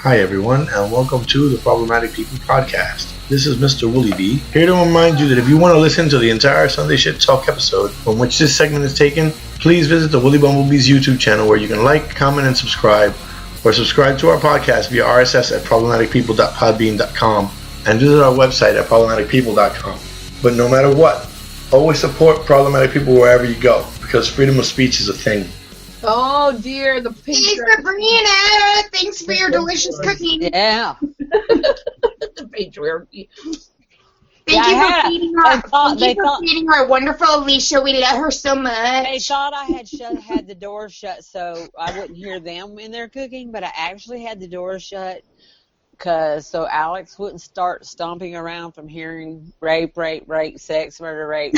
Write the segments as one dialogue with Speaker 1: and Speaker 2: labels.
Speaker 1: Hi everyone, and welcome to the Problematic People Podcast. This is Mr. WoolyBee, here to remind you that if you want to listen to the entire Sunday Shit Talk episode from which this segment is taken, please visit the WoolyBumblebee's YouTube channel where you can like, comment, and subscribe, or subscribe to our podcast via RSS at problematicpeople.podbean.com and visit our website at problematicpeople.com. But no matter what, always support problematic people wherever you go, because freedom of speech is a thing.
Speaker 2: Oh dear, the
Speaker 3: Thanks, Sabrina. Thanks for your delicious cooking.
Speaker 2: Yeah. The patriarchy.
Speaker 3: Thank you for feeding our wonderful Alicia. We love her so much.
Speaker 4: They thought I had the door shut so I wouldn't hear them in their cooking, but I actually had the door shut so Alex wouldn't start stomping around from hearing rape, sex, murder, rape,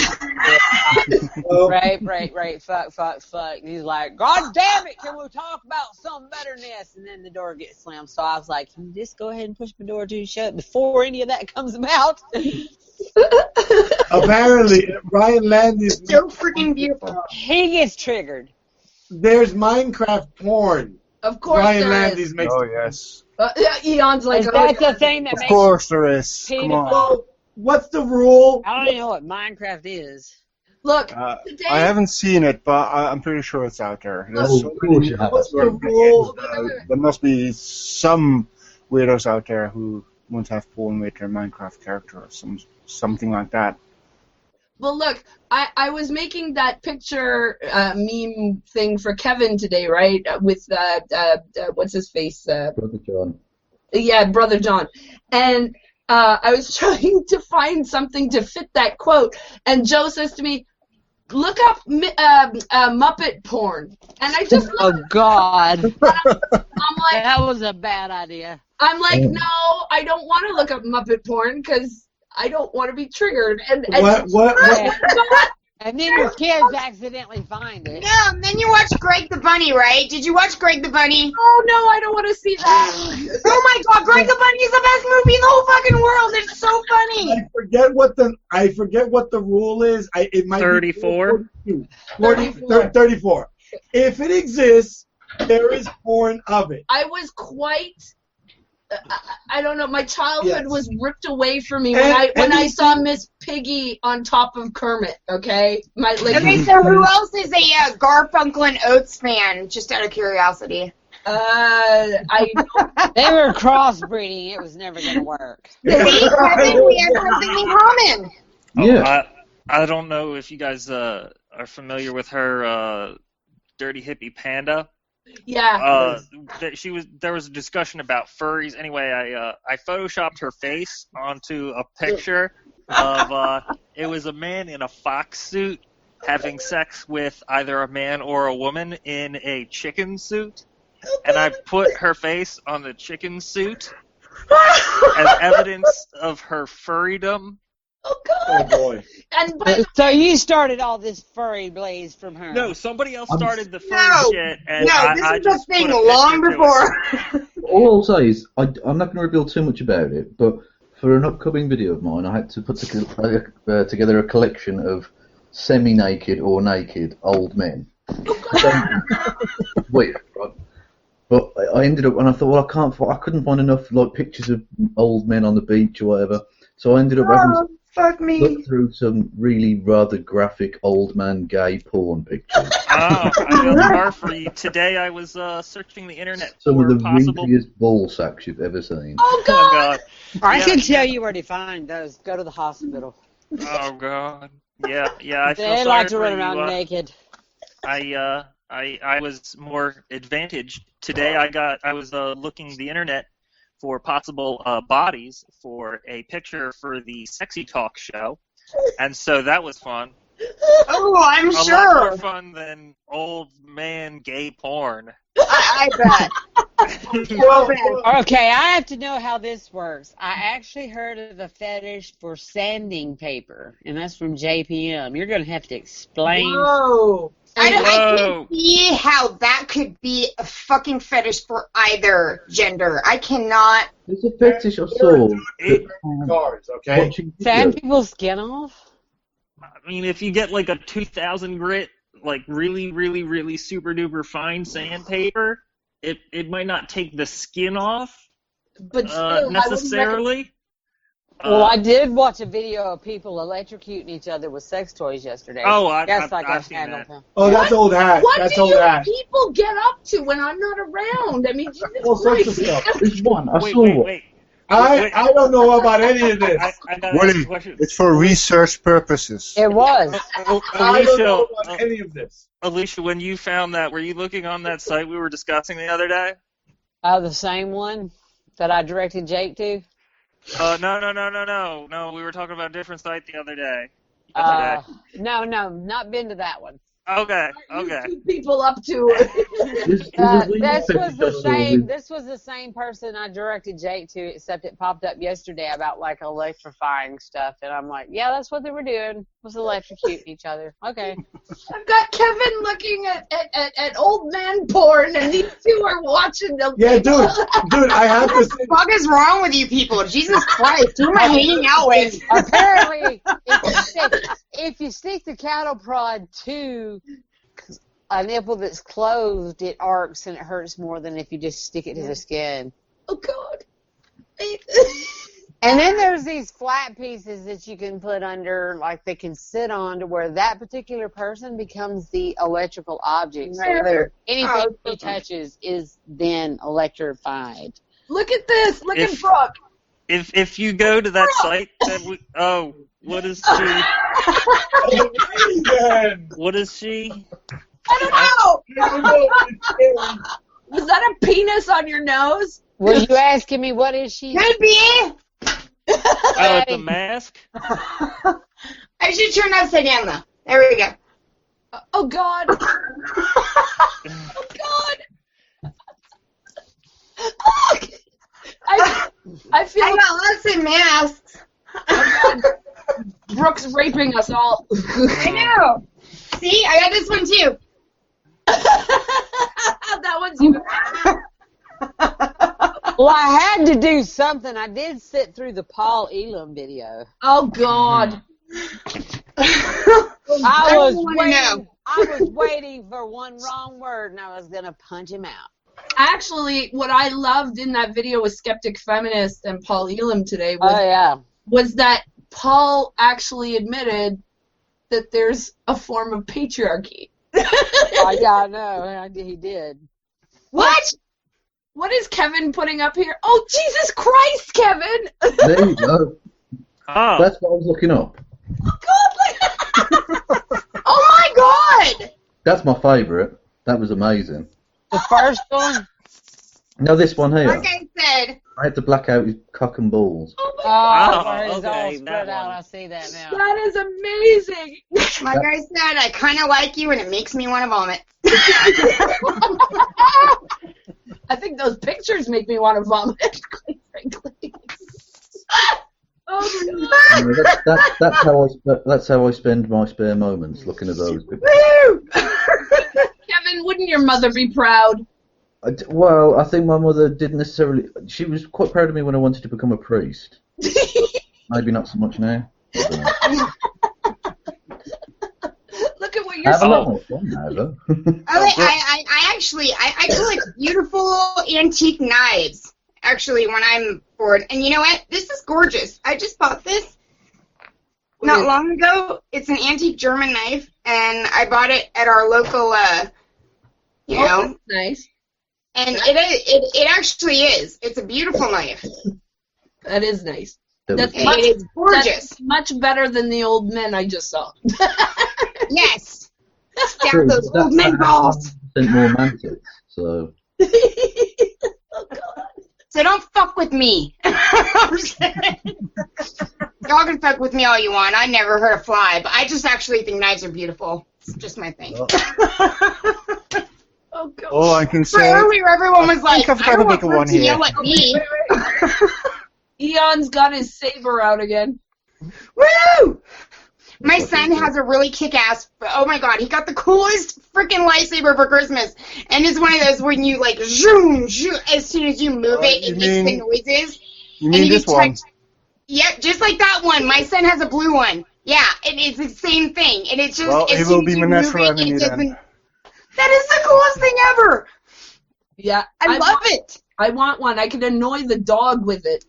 Speaker 4: rape, fuck. And he's like, God damn it, can we talk about some betterness? And then the door gets slammed. So I was like, can you just go ahead and push my door to shut before any of that comes about?
Speaker 5: Apparently, Ryan Landy's
Speaker 3: so freaking beautiful.
Speaker 4: He gets triggered.
Speaker 5: There's Minecraft porn.
Speaker 2: Of course
Speaker 5: Ryan
Speaker 2: there
Speaker 5: Landy's
Speaker 2: is.
Speaker 5: makes.
Speaker 6: Oh yes.
Speaker 2: Eon's like,
Speaker 4: That's the thing that
Speaker 6: Of
Speaker 4: makes
Speaker 6: course there is. Come
Speaker 4: pedophile.
Speaker 6: on.
Speaker 5: So, what's the rule?
Speaker 4: I don't even know what Minecraft is.
Speaker 2: Look,
Speaker 6: I haven't seen it, but I'm pretty sure it's out there. There's
Speaker 1: Oh,
Speaker 6: so
Speaker 1: of course you have.
Speaker 5: What's the rule?
Speaker 6: There must be some weirdos out there who want to have porn with their Minecraft character or something like that.
Speaker 2: well, look, I was making that picture meme thing for Kevin today, right? With what's his face?
Speaker 7: Brother John.
Speaker 2: Yeah, Brother John. And I was trying to find something to fit that quote, and Joe says to me, look up Muppet porn. And I just
Speaker 4: Oh, God.
Speaker 2: I'm like,
Speaker 4: That was a bad idea.
Speaker 2: no, I don't want to look up Muppet porn because I don't want to be triggered. And
Speaker 5: What?
Speaker 4: And then your kids accidentally find it.
Speaker 3: No, and then you watch Greg the Bunny, right? Did you watch Greg the Bunny?
Speaker 2: Oh no, I don't want to see that.
Speaker 3: Oh my God, Greg the Bunny is the best movie in the whole fucking world. It's so funny.
Speaker 5: I forget what the rule is. It might
Speaker 8: 34?
Speaker 5: be 34. If it exists, there is porn of it.
Speaker 2: I was quite. I don't know. My childhood
Speaker 5: Yes.
Speaker 2: was ripped away from me
Speaker 5: And
Speaker 2: when I saw Miss Piggy on top of Kermit. Okay,
Speaker 3: Okay, so who else is a Garfunkel and Oates fan? Just out of curiosity.
Speaker 2: I
Speaker 4: They were crossbreeding. It was never going to work.
Speaker 3: See, Kevin, we have something in common.
Speaker 7: Yeah.
Speaker 8: I don't know if you guys are familiar with her Dirty Hippie Panda.
Speaker 2: yeah.
Speaker 8: There was a discussion about furries. Anyway, I photoshopped her face onto a picture of it was a man in a fox suit having sex with either a man or a woman in a chicken suit, and I put her face on the chicken suit as evidence of her furrydom.
Speaker 2: Oh
Speaker 5: Oh
Speaker 2: God.
Speaker 5: boy.
Speaker 2: And by
Speaker 4: So you started all this furry blaze from her.
Speaker 8: No, somebody else started the furry
Speaker 3: No,
Speaker 8: shit, and
Speaker 3: No,
Speaker 8: I
Speaker 3: this is
Speaker 8: just
Speaker 3: a thing
Speaker 8: put a
Speaker 3: long
Speaker 8: picture to it.
Speaker 3: before.
Speaker 7: All I'll say is, I'm not going to reveal too much about it, but for an upcoming video of mine, I had to put together a collection of semi-naked or naked old men. Weird, right? But I ended up, and I thought, well, I couldn't find enough pictures of old men on the beach or whatever, so I ended up having to
Speaker 3: Fuck me.
Speaker 7: look through some really rather graphic old man gay porn pictures.
Speaker 8: Oh, I got far for you. Today I was searching the internet
Speaker 7: Some
Speaker 8: for
Speaker 7: of the
Speaker 8: possible.
Speaker 7: wrinkliest ball sacks you've ever seen.
Speaker 2: oh
Speaker 8: Oh
Speaker 2: God.
Speaker 8: God.
Speaker 4: I
Speaker 8: Yeah.
Speaker 4: can tell you where to find those. Go to the hospital.
Speaker 8: Oh God. Yeah. I feel
Speaker 4: They
Speaker 8: sorry
Speaker 4: like to
Speaker 8: for
Speaker 4: run
Speaker 8: you.
Speaker 4: around naked.
Speaker 8: I was more advantaged today. I was looking the internet for possible bodies for a picture for the Sexy Talk show, and so that was fun.
Speaker 3: Oh, I'm
Speaker 8: A lot
Speaker 3: sure.
Speaker 8: more fun than old man gay porn.
Speaker 3: I bet. Well, then.
Speaker 4: Okay, I have to know how this works. I actually heard of a fetish for sanding paper, and that's from JPM. You're going to have to explain.
Speaker 2: Whoa.
Speaker 3: I
Speaker 8: Whoa.
Speaker 3: can see how that could be a fucking fetish for either gender. I cannot.
Speaker 7: There's a fetish I saw.
Speaker 5: Cars, okay?
Speaker 7: Watching
Speaker 4: Sand
Speaker 7: videos.
Speaker 4: people's skin off?
Speaker 8: I mean, if you get like a 2000 grit, like really, really, really super duper fine sandpaper, it might not take the skin off,
Speaker 2: but still,
Speaker 8: necessarily.
Speaker 4: Well, I did watch a video of people electrocuting each other with sex toys yesterday.
Speaker 8: Oh,
Speaker 4: I've
Speaker 8: seen that.
Speaker 5: Oh, that's old hat.
Speaker 2: What
Speaker 5: That's
Speaker 2: do
Speaker 5: old
Speaker 2: you
Speaker 5: hat.
Speaker 2: people get up to when I'm not around? I mean, Jesus
Speaker 5: All sorts of
Speaker 2: Christ.
Speaker 5: stuff.
Speaker 7: There's one. I saw one.
Speaker 8: Wait.
Speaker 5: I don't know about any of this.
Speaker 8: I got a question.
Speaker 6: It's for research purposes.
Speaker 4: It was.
Speaker 5: I don't know about any of this.
Speaker 8: Alicia, when you found that, were you looking on that site we were discussing the other day?
Speaker 4: The same one that I directed Jake to?
Speaker 8: No. We were talking about a different site the other day.
Speaker 4: No, not been to that one.
Speaker 8: Okay.
Speaker 2: Two people up to it.
Speaker 4: This was the same person I directed Jake to, except it popped up yesterday about like electrifying stuff, and I'm like, yeah, that's what they were doing, was electrocuting each other. Okay.
Speaker 2: I've got Kevin looking at old man porn, and these two are watching them.
Speaker 5: Yeah, dude, I have to say.
Speaker 3: What is wrong with you people? Jesus Christ, who am I hanging out with?
Speaker 4: Apparently, if you stick the cattle prod to a nipple that's closed, it arcs and it hurts more than if you just stick it to the skin.
Speaker 2: Oh, God.
Speaker 4: And then there's these flat pieces that you can put under, like they can sit on, to where that particular person becomes the electrical object. So anything he touches is then electrified.
Speaker 2: Look at this. Look at Brooke.
Speaker 8: If you go to that site, what is she? What is she?
Speaker 2: I don't know. Was that a penis on your nose?
Speaker 4: Were you asking me what is she?
Speaker 3: Could be.
Speaker 8: Oh, it's a mask?
Speaker 3: I should turn upside down, though. There we go.
Speaker 2: Oh, God. Oh, God. I feel...
Speaker 3: I got lots of masks.
Speaker 2: Oh, Brooke's raping us all.
Speaker 3: I know. See, I got this one, too.
Speaker 2: That one's even better.
Speaker 4: Well, I had to do something. I did sit through the Paul Elam video.
Speaker 2: Oh, God.
Speaker 4: I was waiting for one wrong word, and I was going to punch him out.
Speaker 2: Actually, what I loved in that video with Skeptic Feminist and Paul Elam today was that Paul actually admitted that there's a form of patriarchy.
Speaker 4: I know. He did.
Speaker 2: What? What is Kevin putting up here? Oh, Jesus Christ, Kevin!
Speaker 7: There you go.
Speaker 8: Oh.
Speaker 7: That's what I was looking up.
Speaker 2: Oh, God!
Speaker 3: Oh, my God!
Speaker 7: That's my favourite. That was amazing.
Speaker 4: The first one?
Speaker 7: No, this one here.
Speaker 3: Like I said.
Speaker 7: I had to black out his cock and balls.
Speaker 2: Oh, my
Speaker 4: He's all spread out. I see that now.
Speaker 2: That is amazing!
Speaker 3: Like I said, I kind of like you, and it makes me want to vomit.
Speaker 2: I think those pictures make me want to vomit, quite frankly. Oh, God.
Speaker 7: That's how I spend my spare moments, looking at those.
Speaker 2: Woo! Kevin, wouldn't your mother be proud?
Speaker 7: Well, I think my mother didn't necessarily. She was quite proud of me when I wanted to become a priest. Maybe not so much now.
Speaker 2: Look at what you're
Speaker 7: saying.
Speaker 2: saying.
Speaker 7: A lot more fun now, though.
Speaker 3: I collect beautiful antique knives, actually, when I'm bored. And you know what? This is gorgeous. I just bought this not long ago. It's an antique German knife, and I bought it at our local,
Speaker 2: know. Nice.
Speaker 3: And it actually is. It's a beautiful knife.
Speaker 2: That is nice.
Speaker 3: It's gorgeous.
Speaker 2: That's much better than the old men I just saw.
Speaker 3: Yes. Stab those old men balls.
Speaker 7: More mantic, so.
Speaker 2: Oh, God.
Speaker 3: So don't fuck with me. I'm just kidding. Y'all can fuck with me all you want. I never hurt a fly, but I just actually think knives are beautiful. It's just my thing.
Speaker 2: Oh, God.
Speaker 6: All I can say.
Speaker 3: Earlier, everyone was like,
Speaker 6: I've
Speaker 3: I
Speaker 6: got
Speaker 3: don't
Speaker 6: a
Speaker 3: want
Speaker 6: bigger one
Speaker 3: to
Speaker 6: here.
Speaker 3: yell at me.
Speaker 2: Eon's got his saber out again.
Speaker 3: Woo! My son has a really kick-ass, oh my God, he got the coolest freaking lightsaber for Christmas. And it's one of those when you like, zoom, zoom, as soon as you move it makes the noises.
Speaker 6: You mean this one?
Speaker 3: Yeah, just like that one. My son has a blue one. Yeah, and it's the same thing. And it's just,
Speaker 6: well,
Speaker 3: as
Speaker 6: he
Speaker 3: soon
Speaker 6: will
Speaker 3: as
Speaker 6: be
Speaker 3: you
Speaker 6: my
Speaker 3: move
Speaker 6: natural
Speaker 3: it,
Speaker 6: enemy
Speaker 3: it
Speaker 6: then.
Speaker 3: doesn't. That is the coolest thing ever.
Speaker 2: Yeah.
Speaker 3: I love it.
Speaker 2: I want one. I could annoy the dog with it.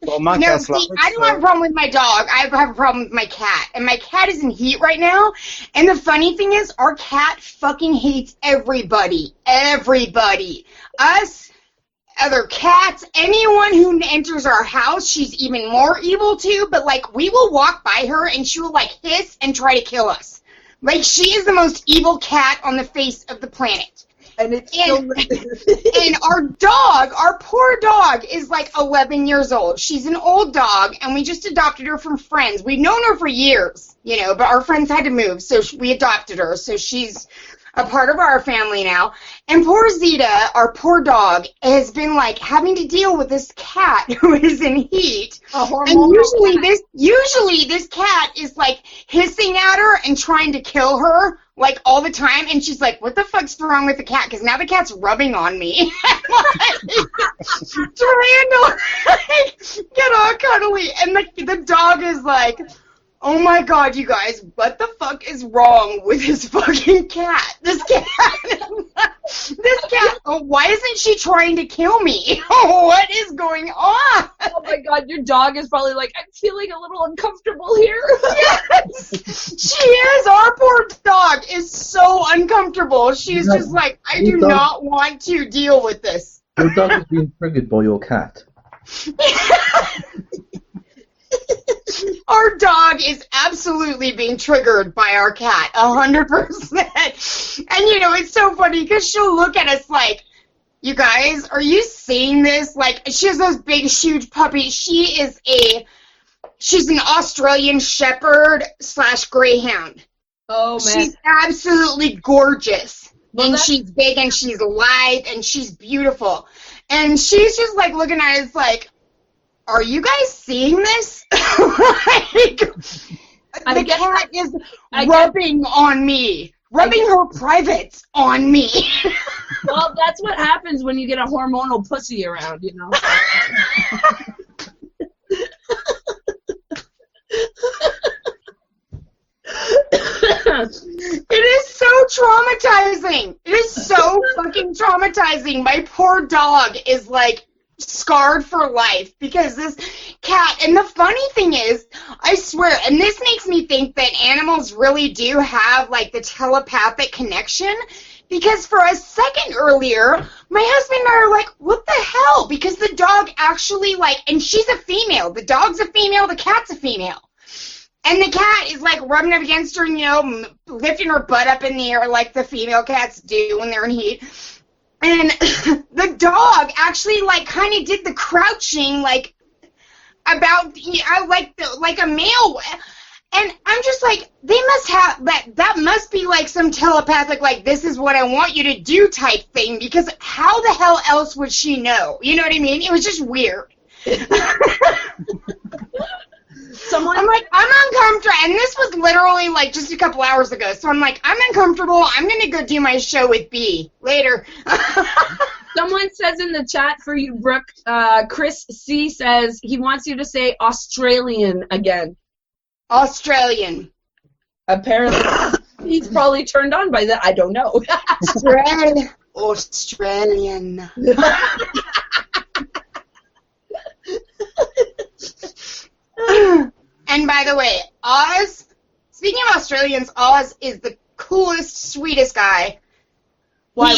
Speaker 6: Well, my
Speaker 3: No,
Speaker 6: cat's
Speaker 3: see,
Speaker 6: large,
Speaker 3: I don't have a problem with my dog. I have a problem with my cat. And my cat is in heat right now. And the funny thing is, our cat fucking hates everybody. Everybody. Us, other cats, anyone who enters our house, she's even more evil to. But, like, we will walk by her and she will, like, hiss and try to kill us. Like, she is the most evil cat on the face of the planet.
Speaker 2: And it's
Speaker 3: And our dog, our poor dog, is like 11 years old. She's an old dog, and we just adopted her from friends. We've known her for years, you know, but our friends had to move, so we adopted her. So she's a part of our family now. And poor Zeta, our poor dog, has been like having to deal with this cat who is in heat. And usually this cat is like hissing at her and trying to kill her like all the time. And she's like, "What the fuck's wrong with the cat?" Because now the cat's rubbing on me. Trying to like, get all cuddly. And the dog is like, "Oh my god, you guys, what the fuck is wrong with this fucking cat? This cat, why isn't she trying to kill me? What is going on?"
Speaker 2: Oh my god, your dog is probably like, "I'm feeling a little uncomfortable here."
Speaker 3: Yes, she is. Our poor dog is so uncomfortable. She's just like, "I do not want to deal with this."
Speaker 7: Your dog is being triggered by your cat.
Speaker 3: Our dog is absolutely being triggered by our cat, 100%. And, you know, it's so funny because she'll look at us like, "You guys, are you seeing this?" Like, she has those big, huge puppies. She's an Australian Shepherd / Greyhound.
Speaker 2: Oh, man.
Speaker 3: She's absolutely gorgeous.
Speaker 2: Well,
Speaker 3: and she's big and she's lithe and she's beautiful. And she's just like looking at us like, "Are you guys seeing this?" Like, the cat is rubbing on me. Rubbing her privates on me.
Speaker 2: Well, that's what happens when you get a hormonal pussy around, you know.
Speaker 3: It is so traumatizing. It is so fucking traumatizing. My poor dog is like scarred for life because this cat, and the funny thing is, I swear, and this makes me think that animals really do have like the telepathic connection, because for a second earlier, my husband and I are like, "What the hell?" Because the dog actually like, and she's a female, the dog's a female, the cat's a female. And the cat is, like, rubbing up against her, you know, lifting her butt up in the air like the female cats do when they're in heat. And the dog actually, like, kind of did the crouching, like, about, like a male. And I'm just like, they must have, that must be, like, some telepathic, like, "This is what I want you to do" type thing. Because how the hell else would she know? You know what I mean? It was just weird. I'm like, I'm uncomfortable, and this was literally like just a couple hours ago, so I'm like, I'm uncomfortable, I'm gonna go do my show with B later.
Speaker 2: Someone says in the chat for you, Brooke, Chris C says he wants you to say Australian again.
Speaker 3: Australian.
Speaker 2: Apparently, he's probably turned on by that, I don't know.
Speaker 3: Australian. And by the way, Oz, speaking of Australians, Oz is the coolest, sweetest guy.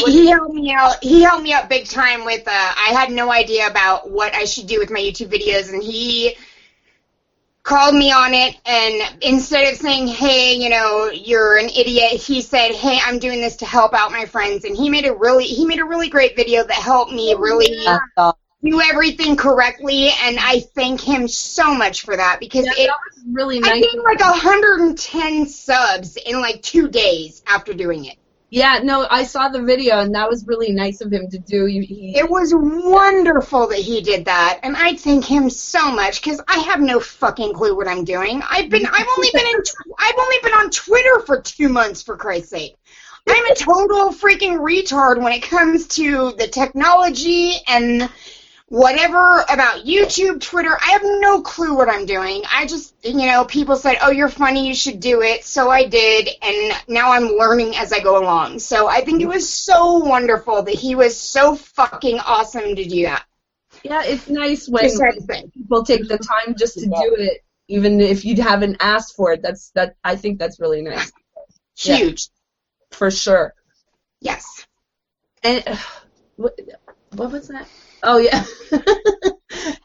Speaker 3: He helped me out. He helped me out big time with, I had no idea about what I should do with my YouTube videos, and he called me on it, and instead of saying, "Hey, you know, you're an idiot," he said, "Hey, I'm doing this to help out my friends," and he made a really great video that helped me really do everything correctly, and I thank him so much for that, because
Speaker 2: that was really nice.
Speaker 3: I gained like 110 subs in like 2 days after doing it.
Speaker 2: Yeah, no, I saw the video, and that was really nice of him to do.
Speaker 3: It was wonderful that he did that, and I thank him so much, because I have no fucking clue what I'm doing. I've only been on Twitter for 2 months, for Christ's sake. I'm a total freaking retard when it comes to the technology and whatever about YouTube, Twitter. I have no clue what I'm doing. I just, people said, oh, you're funny, you should do it. So I did, and now I'm learning as I go along. So I think it was so wonderful that he was so fucking awesome to do that.
Speaker 2: Yeah, it's nice when people take the time just to do it, even if you haven't asked for it. I think that's really nice.
Speaker 3: Huge.
Speaker 2: Yeah, for sure.
Speaker 3: Yes.
Speaker 2: And what was that? Oh, yeah.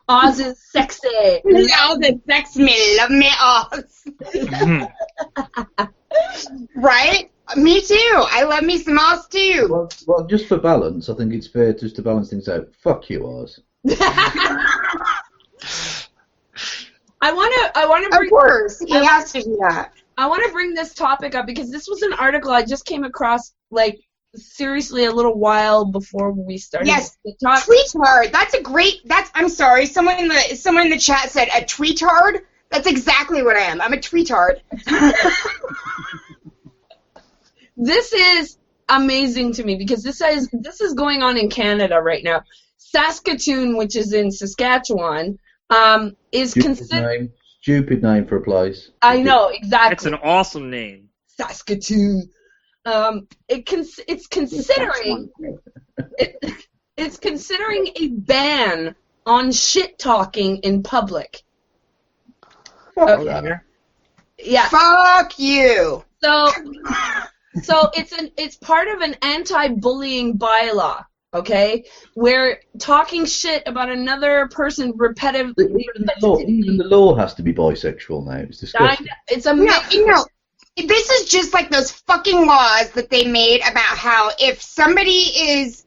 Speaker 2: Oz is sexy.
Speaker 3: Oz is sexy. Love me, Oz. Right? Me too. I love me some Oz too.
Speaker 7: Well, just for balance, I think it's fair just to balance things out. Fuck you, Oz.
Speaker 2: I want to bring.
Speaker 3: Of course, he has to do that.
Speaker 2: I want to bring this topic up because this was an article I just came across, like, seriously, a little while before we started.
Speaker 3: Yes, tweetard. I'm sorry. Someone in the chat said a tweetard. That's exactly what I am. I'm a tweetard.
Speaker 2: This is amazing to me because this is going on in Canada right now. Saskatoon, which is in Saskatchewan, is considered.
Speaker 7: Stupid name for a place.
Speaker 2: I know, exactly.
Speaker 8: It's an awesome name.
Speaker 2: Saskatoon. It's considering a ban on shit talking in public.
Speaker 7: Okay.
Speaker 2: Yeah.
Speaker 3: Fuck you.
Speaker 2: So it's part of an anti-bullying bylaw, okay? Where talking shit about another person repetitively.
Speaker 7: Even the law has to be bisexual now. It's disgusting.
Speaker 2: It's amazing.
Speaker 3: No. This is just like those fucking laws that they made about how if somebody is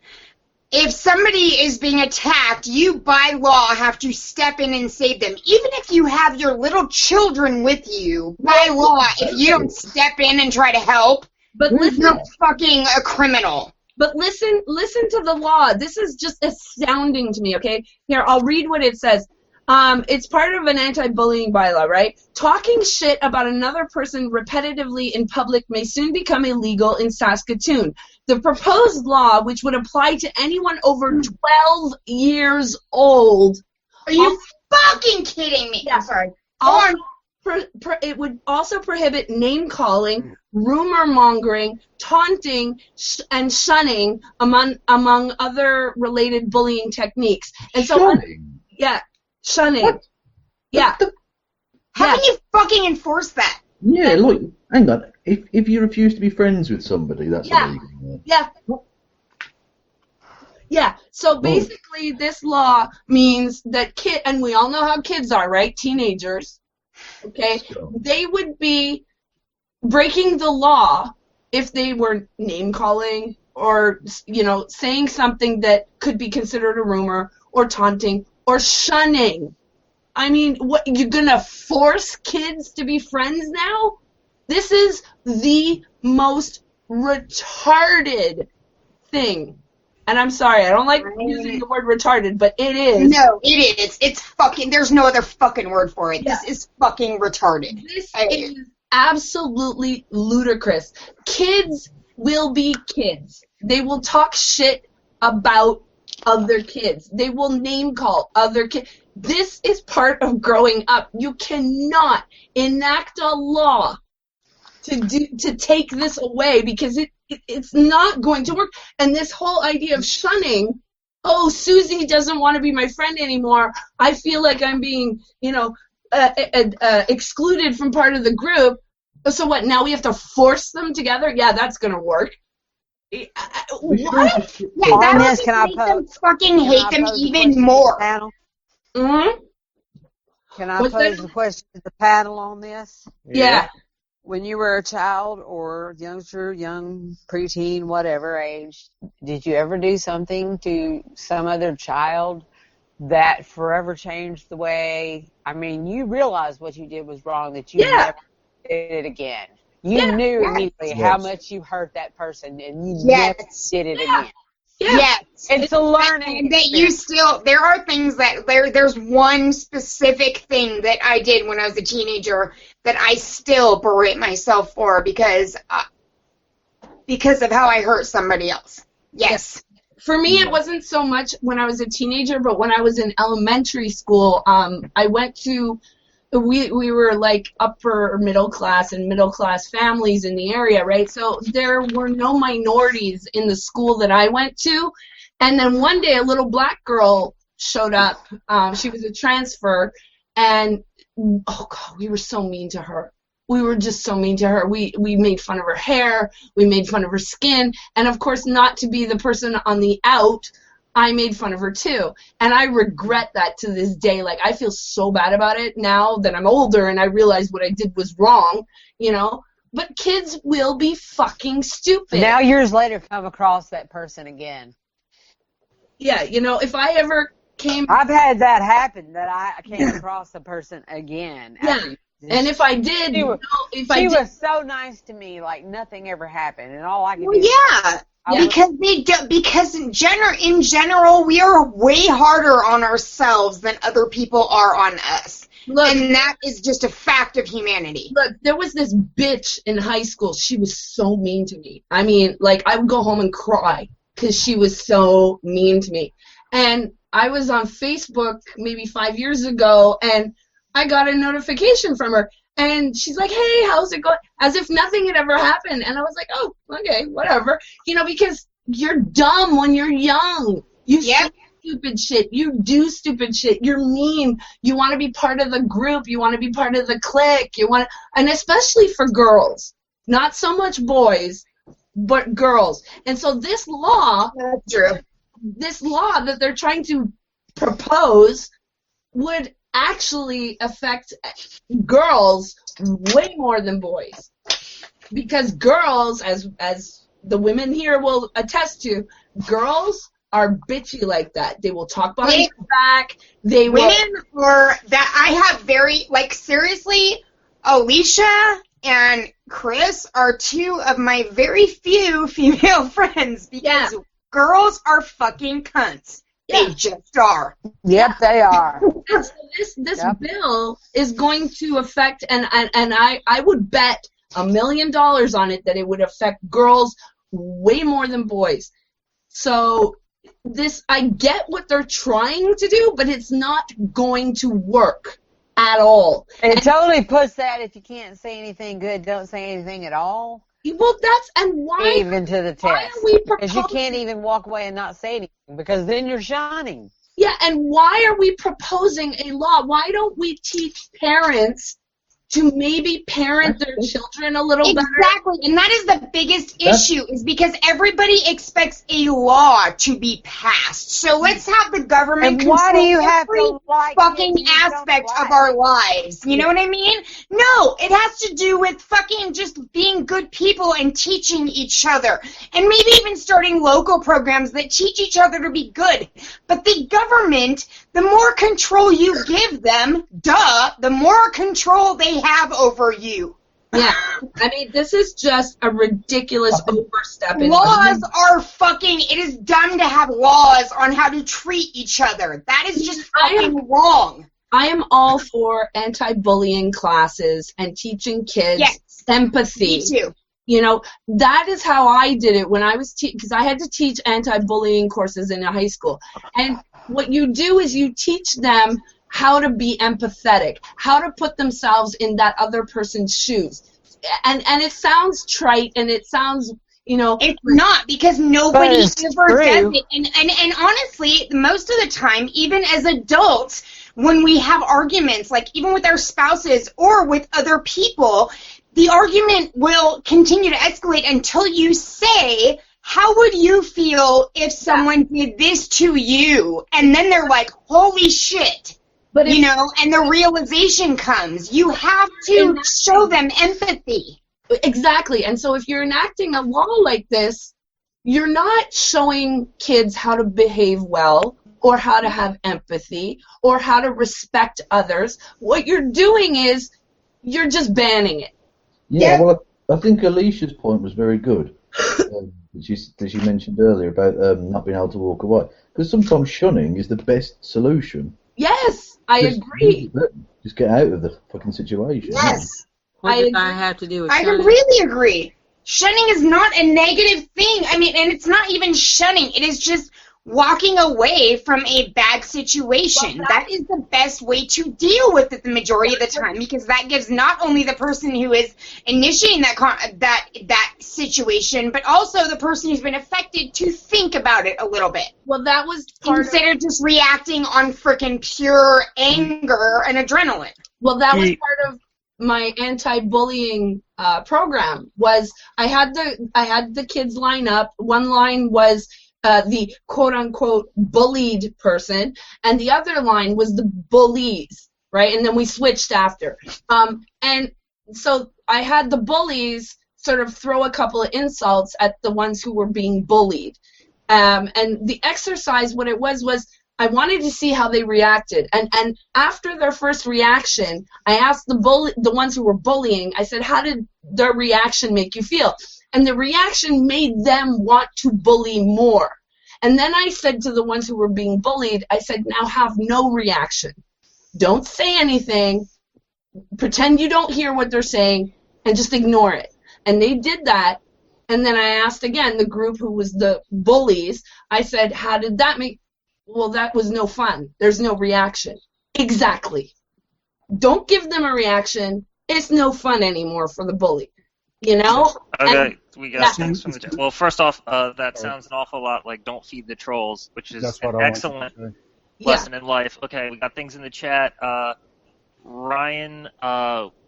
Speaker 3: being attacked, you by law have to step in and save them. Even if you have your little children with you, by law, if you don't step in and try to help, you're fucking a criminal.
Speaker 2: But listen to the law. This is just astounding to me, okay? Here, I'll read what it says. It's part of an anti-bullying bylaw, right? Talking shit about another person repetitively in public may soon become illegal in Saskatoon. The proposed law, which would apply to anyone over 12 years old...
Speaker 3: Are you fucking kidding me?
Speaker 2: Yeah.
Speaker 3: I'm sorry.
Speaker 2: It would also prohibit name-calling, rumor-mongering, taunting, and shunning, among other related bullying techniques. And
Speaker 7: Shunning?
Speaker 2: Yeah. Shunning. What? Yeah.
Speaker 3: How can you fucking enforce that?
Speaker 7: Yeah, look, hang on. If you refuse to be friends with somebody, that's illegal.
Speaker 2: Yeah. Yeah. So basically, this law means that and we all know how kids are, right? Teenagers. Okay. Sure. They would be breaking the law if they were name calling or saying something that could be considered a rumor or taunting. Or shunning. I mean, what, you're gonna force kids to be friends now? This is the most retarded thing. And I'm sorry, I don't like using the word retarded, but it is.
Speaker 3: No, it is. It's fucking, there's no other fucking word for it. Yeah. This is fucking retarded.
Speaker 2: This is absolutely ludicrous. Kids will be kids. They will talk shit about other kids. They will name call other kids. This is part of growing up. You cannot enact a law to take this away because it's not going to work. And this whole idea of shunning, oh, Susie doesn't want to be my friend anymore. I feel like I'm being, excluded from part of the group. So what, now we have to force them together? Yeah, that's going to work. What?
Speaker 3: Yeah, that would make them fucking hate them even more.
Speaker 2: Mm-hmm.
Speaker 4: Can I pose a question to the panel on this?
Speaker 2: Yeah.
Speaker 4: When you were a child or youngster, young, preteen, whatever age, did you ever do something to some other child that forever changed the way, you realized what you did was wrong, that you never did it again? You knew immediately how much you hurt that person, and you never did it again.
Speaker 3: Yeah. Yes.
Speaker 4: It's a learning.
Speaker 3: And that there are things that, there's one specific thing that I did when I was a teenager that I still berate myself for because of how I hurt somebody else. Yes.
Speaker 2: For me, it wasn't so much when I was a teenager, but when I was in elementary school, I went to, we were like upper middle class and middle class families in the area, right? So there were no minorities in the school that I went to. And then one day a little black girl showed up. She was a transfer, and oh God, we were so mean to her. We were just so mean to her. We made fun of her hair. We made fun of her skin. And, of course, not to be the person on the out, I made fun of her, too. And I regret that to this day. Like, I feel so bad about it now that I'm older and I realize what I did was wrong, you know. But kids will be fucking stupid.
Speaker 4: Now, years later, come across that person again.
Speaker 2: Yeah, you know, if I ever came...
Speaker 4: I've had that happen, that I came across a person again.
Speaker 2: Yeah. And if I did,
Speaker 4: she was so nice to me, like nothing ever happened, and all I could do.
Speaker 3: Because in general, we are way harder on ourselves than other people are on us. Look, and that is just a fact of humanity.
Speaker 2: Look, there was this bitch in high school. She was so mean to me. I mean, like, I would go home and cry because she was so mean to me. And I was on Facebook maybe 5 years ago, and I got a notification from her, and she's like, hey, how's it going? As if nothing had ever happened. And I was like, oh, okay, whatever. You know, because you're dumb when you're young. You say stupid shit. You do stupid shit. You're mean. You want to be part of the group. You want to be part of the clique. And especially for girls. Not so much boys, but girls. And so this law, this law that they're trying to propose would actually affect girls way more than boys, because girls, as the women here will attest to, girls are bitchy like that. They will talk behind your back.
Speaker 3: Women are that I have very, like, seriously, Alicia and Chris are two of my very few female friends, because girls are fucking cunts. They just are.
Speaker 4: Yep, they are.
Speaker 2: And so this bill is going to affect, and I would bet $1 million on it that it would affect girls way more than boys. So I get what they're trying to do, but it's not going to work at all.
Speaker 4: It totally puts that, if you can't say anything good, don't say anything at all.
Speaker 2: Well, why
Speaker 4: even to the test, because you can't even walk away and not say anything, because then you're shining.
Speaker 2: Yeah, and why are we proposing a law? Why don't we teach parents to maybe parent their children a little better?
Speaker 3: Exactly, and that is the biggest issue, is because everybody expects a law to be passed. So let's have the government control every fucking aspect of our lives. You know what I mean? No, it has to do with fucking just being good people and teaching each other. And maybe even starting local programs that teach each other to be good. But the government, the more control you give them, the more control they have over you.
Speaker 2: Yeah, I mean, this is just a ridiculous overstep.
Speaker 3: Laws are fucking, it is dumb to have laws on how to treat each other. That is just fucking wrong.
Speaker 2: I am all for anti-bullying classes and teaching kids empathy.
Speaker 3: Me too.
Speaker 2: You know, that is how I did it when I was because I had to teach anti-bullying courses in high school. And what you do is you teach them how to be empathetic, how to put themselves in that other person's shoes. And it sounds trite, and it sounds, you know...
Speaker 3: It's not, because nobody ever does it. And honestly, most of the time, even as adults, when we have arguments, like even with our spouses or with other people, the argument will continue to escalate until you say, how would you feel if someone did this to you? And then they're like, holy shit. But you know, and the realization comes. You have to show them empathy.
Speaker 2: Exactly. And so if you're enacting a law like this, you're not showing kids how to behave well, or how to have empathy, or how to respect others. What you're doing is you're just banning it.
Speaker 7: Yeah, well, I think Alicia's point was very good, that she mentioned earlier about not being able to walk away. Because sometimes shunning is the best solution.
Speaker 2: Yes, I agree.
Speaker 7: Just get out of the fucking situation.
Speaker 3: Yes.
Speaker 4: What did I have to do with
Speaker 3: I really agree. shunning is not a negative thing. I mean, and it's not even shunning. It is just walking away from a bad situation.
Speaker 2: Well,
Speaker 3: that is the best way to deal with it the majority of the time, because that gives not only the person who is initiating that situation, but also the person who's been affected to think about it a little bit.
Speaker 2: Well, that was part
Speaker 3: instead of just reacting on freaking pure anger and adrenaline.
Speaker 2: Well, that was part of my anti-bullying program. Was I had the kids line up. One line was the quote-unquote bullied person, and the other line was the bullies, right? And then we switched after. And so I had the bullies sort of throw a couple of insults at the ones who were being bullied. And the exercise, what it was I wanted to see how they reacted. And after their first reaction, I asked the ones who were bullying, I said, how did their reaction make you feel? And the reaction made them want to bully more. And then I said to the ones who were being bullied, I said, now have no reaction. Don't say anything. Pretend you don't hear what they're saying, and just ignore it. And they did that. And then I asked again the group who was the bullies, I said, how did that make? Well, that was no fun. There's no reaction. Exactly. Don't give them a reaction. It's no fun anymore for the bully. You know?
Speaker 8: Okay, we got things from the chat. Well, first off, that sounds an awful lot like Don't Feed the Trolls, which is an excellent lesson in life. Okay, we got things in the chat. Ryan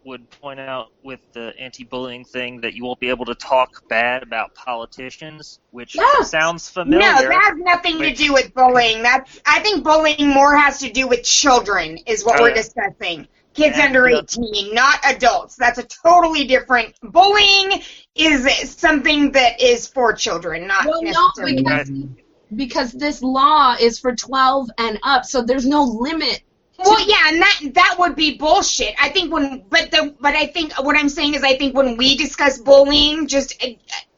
Speaker 8: would point out with the anti-bullying thing that you won't be able to talk bad about politicians, which sounds familiar.
Speaker 3: No, that has nothing to do with bullying. I think bullying more has to do with children, is what we're discussing. Kids under 18, not adults. That's a totally different. Bullying is something that is for children, not necessarily.
Speaker 2: No, because this law is for 12 and up, so there's no limit.
Speaker 3: Well, yeah, and that would be bullshit. I think I think what I'm saying is I think when we discuss bullying, just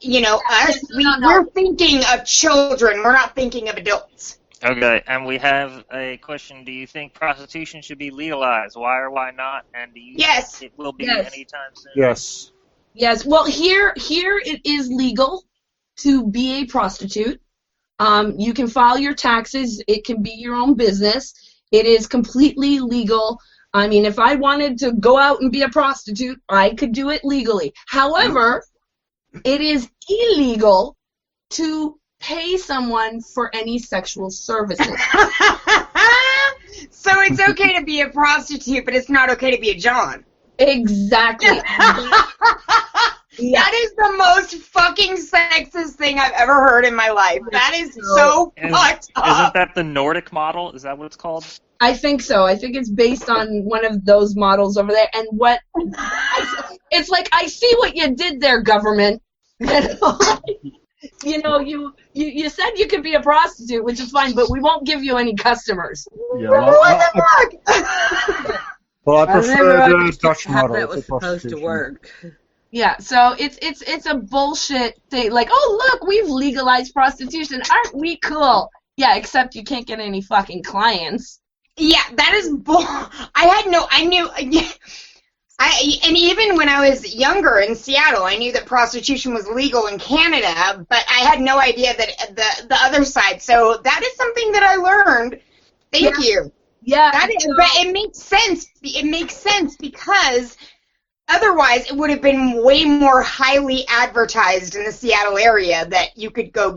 Speaker 3: we're thinking of children. We're not thinking of adults.
Speaker 8: Okay, and we have a question. Do you think prostitution should be legalized? Why or why not? And do you think it will be anytime soon?
Speaker 6: Yes.
Speaker 2: Yes. Well, here it is legal to be a prostitute. You can file your taxes. It can be your own business. It is completely legal. I mean, if I wanted to go out and be a prostitute, I could do it legally. However, it is illegal to pay someone for any sexual services.
Speaker 3: So it's okay to be a prostitute, but it's not okay to be a John.
Speaker 2: Exactly.
Speaker 3: That is the most fucking sexist thing I've ever heard in my life. That is so fucked up.
Speaker 8: Isn't that the Nordic model? Is that what it's called?
Speaker 2: I think so. I think it's based on one of those models over there. And it's like, I see what you did there, government. You know, you said you could be a prostitute, which is fine, but we won't give you any customers.
Speaker 6: Yeah, what the fuck? Well, I prefer the Dutch model.
Speaker 4: It was supposed to work.
Speaker 2: Yeah, so it's a bullshit thing. Like, oh look, we've legalized prostitution. Aren't we cool? Yeah, except you can't get any fucking clients.
Speaker 3: Yeah, that is bull. And even when I was younger in Seattle, I knew that prostitution was legal in Canada, but I had no idea that the other side. So that is something that I learned. Thank you.
Speaker 2: Yeah.
Speaker 3: But it makes sense. It makes sense because otherwise it would have been way more highly advertised in the Seattle area that you could go up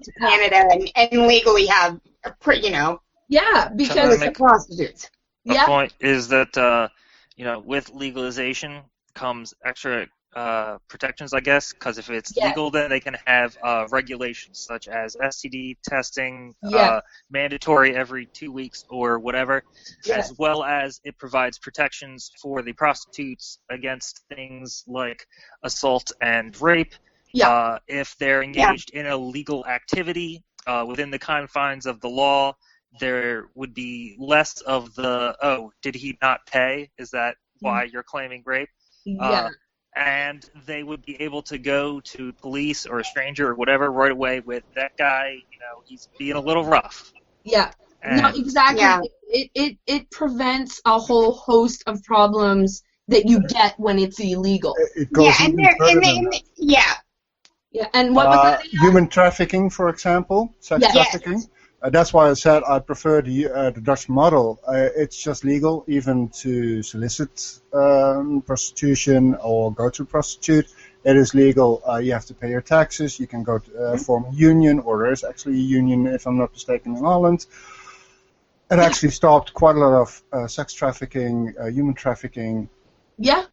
Speaker 3: to Canada and legally have,
Speaker 2: Yeah, because
Speaker 3: prostitutes.
Speaker 8: The point is that with legalization comes extra protections, I guess, because if it's legal, then they can have regulations such as STD testing, mandatory every 2 weeks or whatever, as well as it provides protections for the prostitutes against things like assault and rape. If they're engaged in a legal activity within the confines of the law, there would be less of the, did he not pay? Is that why you're claiming rape? And they would be able to go to police or a stranger or whatever right away with that guy, he's being a little rough.
Speaker 2: Yeah. No, exactly. Yeah. It prevents a whole host of problems that you get when it's illegal.
Speaker 6: It goes
Speaker 3: Yeah, and
Speaker 6: even
Speaker 3: they're
Speaker 6: further
Speaker 3: and
Speaker 6: than
Speaker 3: they, yeah.
Speaker 2: Yeah, and what was that?
Speaker 3: Yeah.
Speaker 2: Yeah, and what was that?
Speaker 6: human trafficking, for example, sex
Speaker 2: Yes.
Speaker 6: trafficking. That's why I said I prefer the Dutch model. It's just legal even to solicit prostitution or go to a prostitute. It is legal. You have to pay your taxes. You can go to form a union, or there is actually a union, if I'm not mistaken, in Holland. It actually stopped quite a lot of sex trafficking, human trafficking.
Speaker 2: Yeah,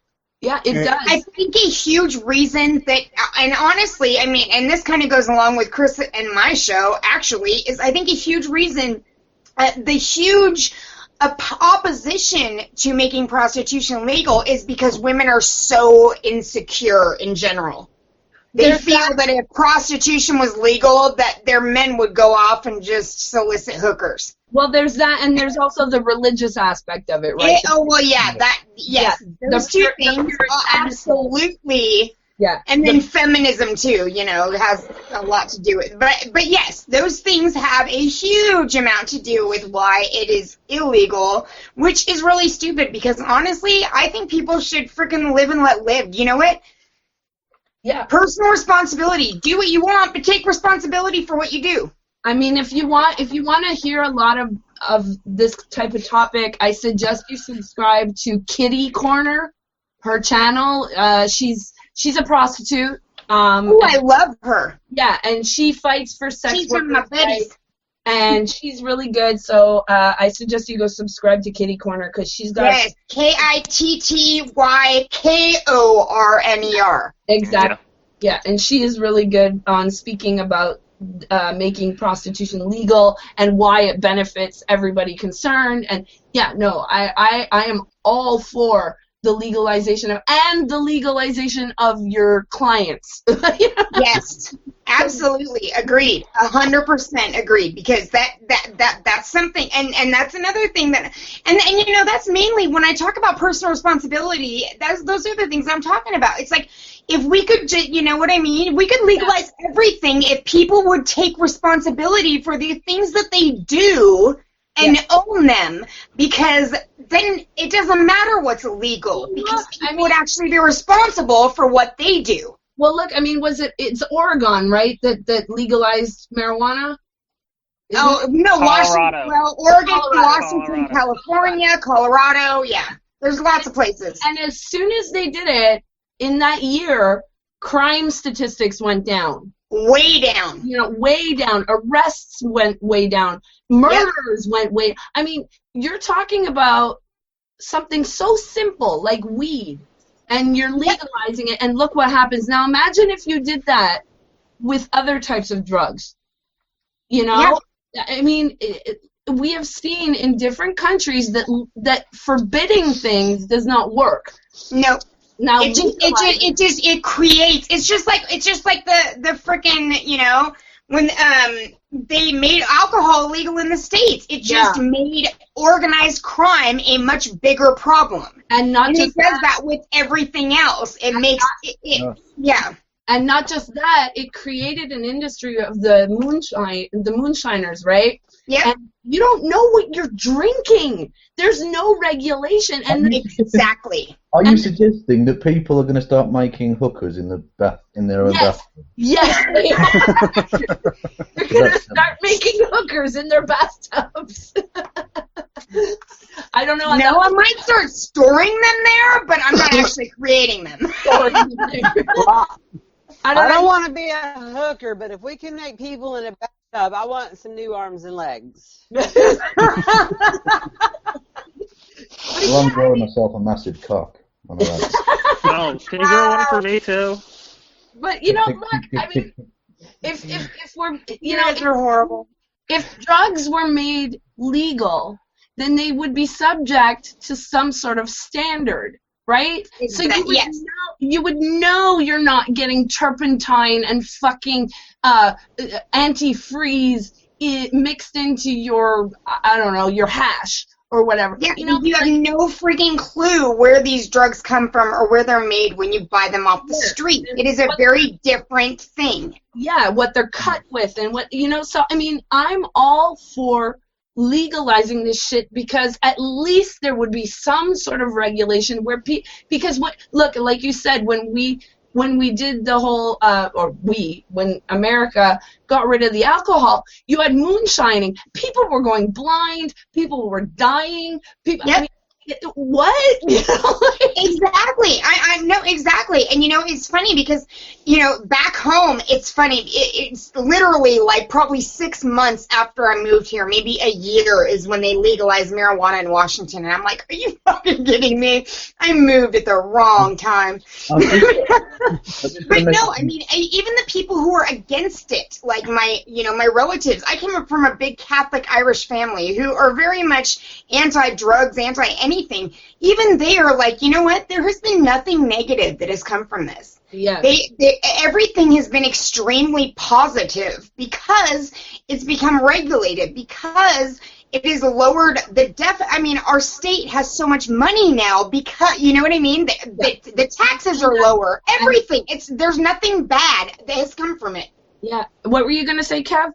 Speaker 2: it does.
Speaker 3: I think a huge reason that, and honestly, I mean, and this kind of goes along with Chris and my show, actually, is I think a huge reason, the huge opposition to making prostitution legal is because women are so insecure in general. They feel that if prostitution was legal, that their men would go off and just solicit hookers.
Speaker 2: Well, there's that, and there's also the religious aspect of it, right?
Speaker 3: Yes. Those two things, absolutely.
Speaker 2: Yeah.
Speaker 3: And then feminism, too, has a lot to do with it. But yes, those things have a huge amount to do with why it is illegal, which is really stupid because, honestly, I think people should freaking live and let live. You know what?
Speaker 2: Yeah.
Speaker 3: Personal responsibility. Do what you want, but take responsibility for what you do.
Speaker 2: I mean, if you want to hear a lot of this type of topic, I suggest you subscribe to Kitty Corner, her channel. She's a prostitute.
Speaker 3: I love her.
Speaker 2: Yeah, and she fights for sex
Speaker 3: She's one of my
Speaker 2: workers'
Speaker 3: buddies.
Speaker 2: rights, and she's really good. So I suggest you go subscribe to Kitty Corner because she's got
Speaker 3: KITTYKORNER.
Speaker 2: Exactly. Yeah, and she is really good on speaking about making prostitution legal and why it benefits everybody concerned. And yeah, no, I am all for the legalization of your clients.
Speaker 3: Yes, absolutely agreed. 100% agreed. Because that's something, and that's another thing that, and that's mainly when I talk about personal responsibility. Those are the things I'm talking about. It's like if we could, you know what I mean? We could legalize everything if people would take responsibility for the things that they do and own them, because then it doesn't matter what's illegal, because people would actually be responsible for what they do.
Speaker 2: Well, look, I mean, it's Oregon, right, that legalized marijuana?
Speaker 3: No,
Speaker 8: Colorado.
Speaker 3: Oregon,
Speaker 2: Colorado.
Speaker 3: Washington, California, Colorado, yeah. There's lots of places.
Speaker 2: And as soon as they did it, in that year, crime statistics went down.
Speaker 3: Way down.
Speaker 2: Way down. Arrests went way down. Murders went way. I mean, you're talking about something so simple like weed, and you're legalizing it, and look what happens. Now imagine if you did that with other types of drugs. I mean, we have seen in different countries that forbidding things does not work.
Speaker 3: No.
Speaker 2: Now
Speaker 3: it creates. It's just like the frickin', when they made alcohol illegal in the States, it just made organized crime a much bigger problem.
Speaker 2: And
Speaker 3: it does that with everything else. It makes it.
Speaker 2: And not just that, it created an industry of the moonshiners, right?
Speaker 3: Yeah.
Speaker 2: And you don't know what you're drinking. There's no regulation. And
Speaker 3: exactly.
Speaker 7: Are you suggesting that people are going to start making hookers in their own bathroom?
Speaker 2: Yes, they are. They're going to start making hookers in their bathtubs. I don't know.
Speaker 3: No, I might start storing them there, but I'm not actually creating them.
Speaker 4: I don't want to be a hooker, but if we can make people in a bathtub, I want some new arms and legs.
Speaker 7: Well, I'm growing myself a massive cock.
Speaker 8: Oh, can you grow one for me too?
Speaker 2: But look, I mean, if we're,
Speaker 3: they're horrible.
Speaker 2: If drugs were made legal, then they would be subject to some sort of standard, right? So you would know you're not getting turpentine and fucking antifreeze mixed into your, I don't know, your hash or whatever.
Speaker 3: Yeah, you have no freaking clue where these drugs come from or where they're made when you buy them off the street. It is a very different thing.
Speaker 2: Yeah, what they're cut with and what, so, I mean, I'm all for legalizing this shit, because at least there would be some sort of regulation where because look, like you said, when we did the whole when America got rid of the alcohol, you had moonshining. People were going blind. People were dying. People.
Speaker 3: Yep.
Speaker 2: I mean, what?
Speaker 3: Exactly. I know exactly. And it's funny because back home, it's funny. It's literally like probably 6 months after I moved here, maybe a year, is when they legalized marijuana in Washington. And I'm like, are you fucking kidding me? I moved at the wrong time. But no, I mean, even the people who are against it, like my relatives. I came from a big Catholic Irish family who are very much anti-drugs, anti-anything. Even they are like, you know what? There has been nothing negative that has come from this.
Speaker 2: Yeah.
Speaker 3: Everything has been extremely positive because it's become regulated, because it has lowered the I mean, our state has so much money now because, you know what I mean? The taxes are lower. Everything. There's nothing bad that has come from it.
Speaker 2: Yeah. What were you going to say, Kev?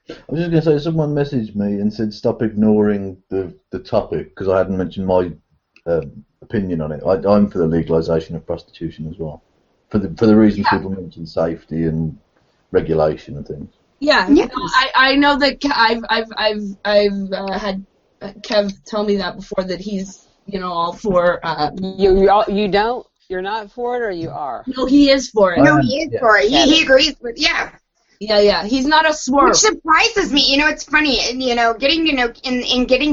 Speaker 7: I was just going to say, someone messaged me and said stop ignoring the topic because I hadn't mentioned my opinion on it. I'm for the legalisation of prostitution as well, for the reasons people mentioned, safety and regulation and things.
Speaker 2: Yeah,
Speaker 3: yes.
Speaker 2: I know that I've had Kev tell me that before, that he's all for.
Speaker 4: You're not for it, or you are?
Speaker 2: No, he is for it.
Speaker 3: No, he is for it. He agrees with
Speaker 2: Yeah. He's not a swerve.
Speaker 3: Which surprises me. It's funny. Getting to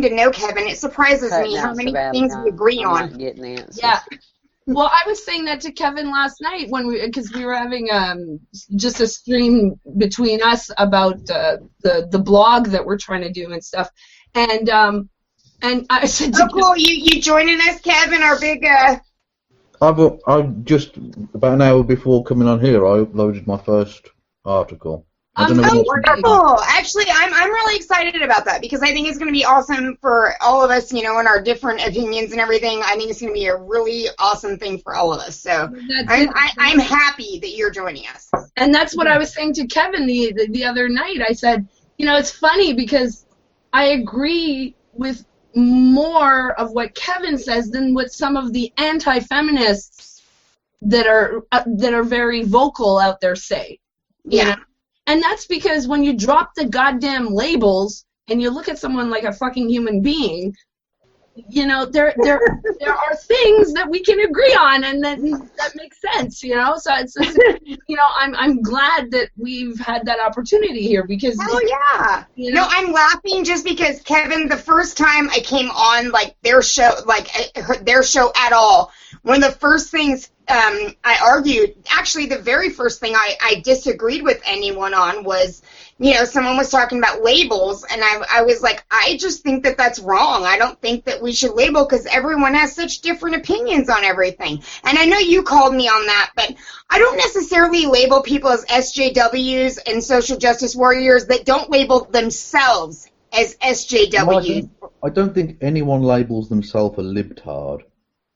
Speaker 3: know Kevin, it surprises me how many things we agree on.
Speaker 4: Not getting answers.
Speaker 2: Yeah. Well, I was saying that to Kevin last night because we were having just a stream between us about the blog that we're trying to do and stuff, and I said,
Speaker 3: "Oh, cool! You joining us, Kevin? Our big."
Speaker 7: I've just about an hour before coming on here, I uploaded my first article. I don't know
Speaker 3: wonderful! Actually, I'm really excited about that because I think it's going to be awesome for all of us, in our different opinions and everything. I think it's going to be a really awesome thing for all of us. So I'm happy that you're joining us.
Speaker 2: And that's what I was saying to Kevin the other night. I said, it's funny because I agree with more of what Kevin says than what some of the anti-feminists that are very vocal out there say.
Speaker 3: Yeah.
Speaker 2: And that's because when you drop the goddamn labels and you look at someone like a fucking human being, there are things that we can agree on, and that makes sense, So it's I'm glad that we've had that opportunity here because.
Speaker 3: Oh yeah. No, I'm laughing just because Kevin, the first time I came on their show at all, one of the first things I argued, actually the very first thing I disagreed with anyone on was, someone was talking about labels, and I was like, I just think that that's wrong. I don't think that we should label because everyone has such different opinions on everything. And I know you called me on that, but I don't necessarily label people as SJWs and social justice warriors that don't label themselves as SJWs.
Speaker 7: Well, I don't think anyone labels themselves a libtard.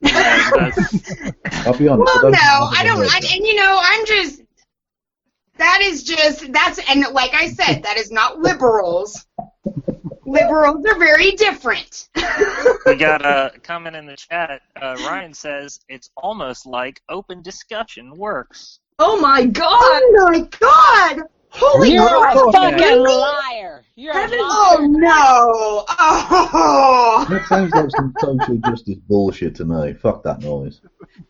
Speaker 7: I'll be honest.
Speaker 3: Well, no, I don't. I'm just. And like I said, that is not liberals. Liberals are very different.
Speaker 8: We got a comment in the chat. Ryan says it's almost like open discussion works.
Speaker 2: Oh my god!
Speaker 3: Oh my god! Holy
Speaker 4: You're
Speaker 3: crap!
Speaker 4: a fucking liar. You're a liar.
Speaker 3: Oh no! Oh.
Speaker 7: That sounds like some social justice bullshit to me. Fuck that noise.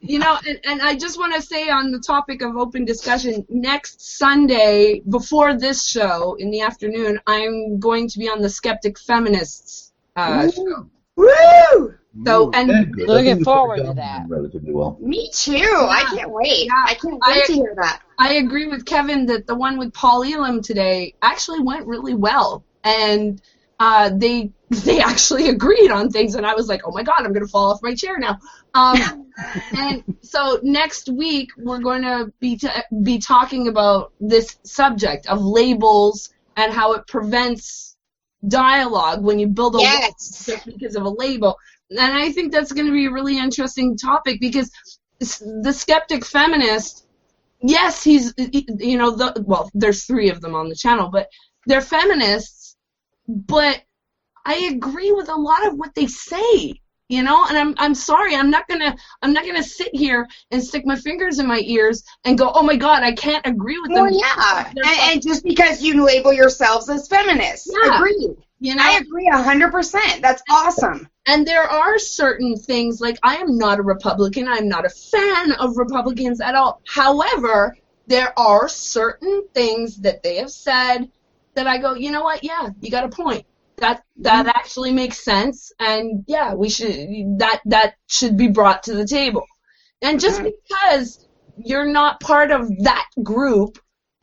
Speaker 2: And I just want to say on the topic of open discussion, next Sunday, before this show, in the afternoon, I'm going to be on the Skeptic Feminists show.
Speaker 3: Woo!
Speaker 2: So, and
Speaker 4: looking forward to that.
Speaker 7: Relatively well.
Speaker 3: Me too. I can't wait.
Speaker 2: Yeah.
Speaker 3: I can't wait to hear that.
Speaker 2: I agree with Kevin that the one with Paul Elam today actually went really well, and they actually agreed on things, and I was like, oh my god, I'm going to fall off my chair now. And so next week we're going to be talking about this subject of labels and how it prevents dialogue when you build a wall just because of a label. And I think that's going to be a really interesting topic because the skeptic feminist, yes, there's 3 of them on the channel, but they're feminists, but I agree with a lot of what they say, you know, and I'm sorry, I'm not gonna sit here and stick my fingers in my ears and go, oh my God, I can't agree with them.
Speaker 3: Well, yeah, and just because you label yourselves as feminists, agreed.
Speaker 2: You know,
Speaker 3: I agree 100%. That's awesome.
Speaker 2: And there are certain things, like I am not a Republican. I'm not a fan of Republicans at all. However, there are certain things that they have said that I go, you know what? Yeah, you got a point. That actually makes sense, and yeah, we should that should be brought to the table. And just because you're not part of that group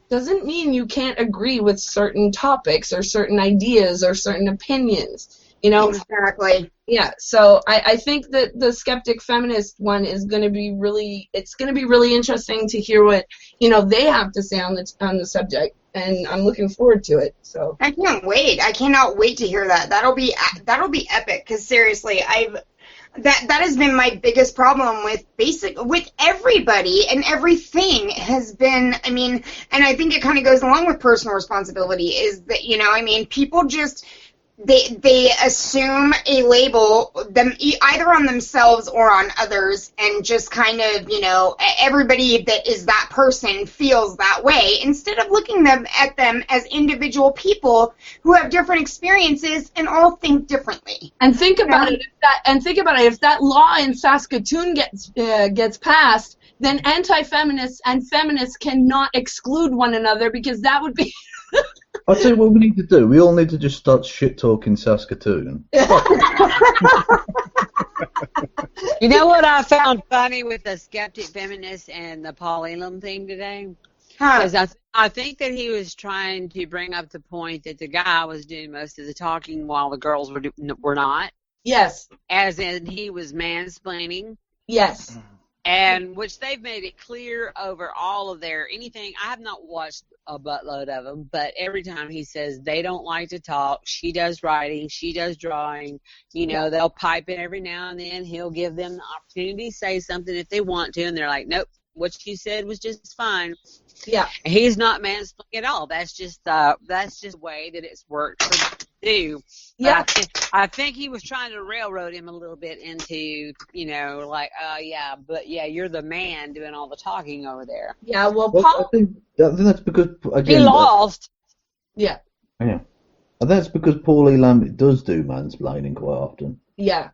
Speaker 2: doesn't mean you can't agree with certain topics or certain ideas or certain opinions. You know?
Speaker 3: Exactly.
Speaker 2: Yeah, so I think that the skeptic feminist one is going to be really interesting to hear what, you know, they have to say on the subject, and I'm looking forward to it. So
Speaker 3: I can't wait. I cannot wait to hear that. That'll be epic. Because seriously, that has been my biggest problem with everybody and everything has been. I mean, and I think it kind of goes along with personal responsibility. Is that, you know, I mean, people just. They assume a label either on themselves or on others, and just kind of, you know, everybody that is that person feels that way, instead of looking at them as individual people who have different experiences and all think differently.
Speaker 2: And think about it. If that law in Saskatoon gets passed, then anti-feminists and feminists cannot exclude one another, because that would be.
Speaker 7: I'll tell you what we need to do. We all need to just start shit-talking Saskatoon.
Speaker 4: You know what I found funny with the skeptic feminist and the Paul Elam thing today? Because I think that he was trying to bring up the point that the guy was doing most of the talking while the girls were not.
Speaker 2: Yes.
Speaker 4: As in, he was mansplaining.
Speaker 2: Yes.
Speaker 4: And which they've made it clear over all of anything. I have not watched a buttload of them, but every time he says they don't like to talk, she does writing, she does drawing, you know, they'll pipe in every now and then. He'll give them the opportunity to say something if they want to, and they're like, nope, what you said was just fine.
Speaker 2: Yeah.
Speaker 4: And he's not mansplaining at all. That's just the way that it's worked for them to do.
Speaker 2: Yeah.
Speaker 4: I think he was trying to railroad him a little bit into, you know, like, you're the man doing all the talking over there.
Speaker 2: Yeah, well, Paul.
Speaker 7: I think that's because, again,
Speaker 4: he lost.
Speaker 2: Yeah.
Speaker 7: Yeah. I think that's because Paul Elam does do mansplaining quite often.
Speaker 2: Yeah.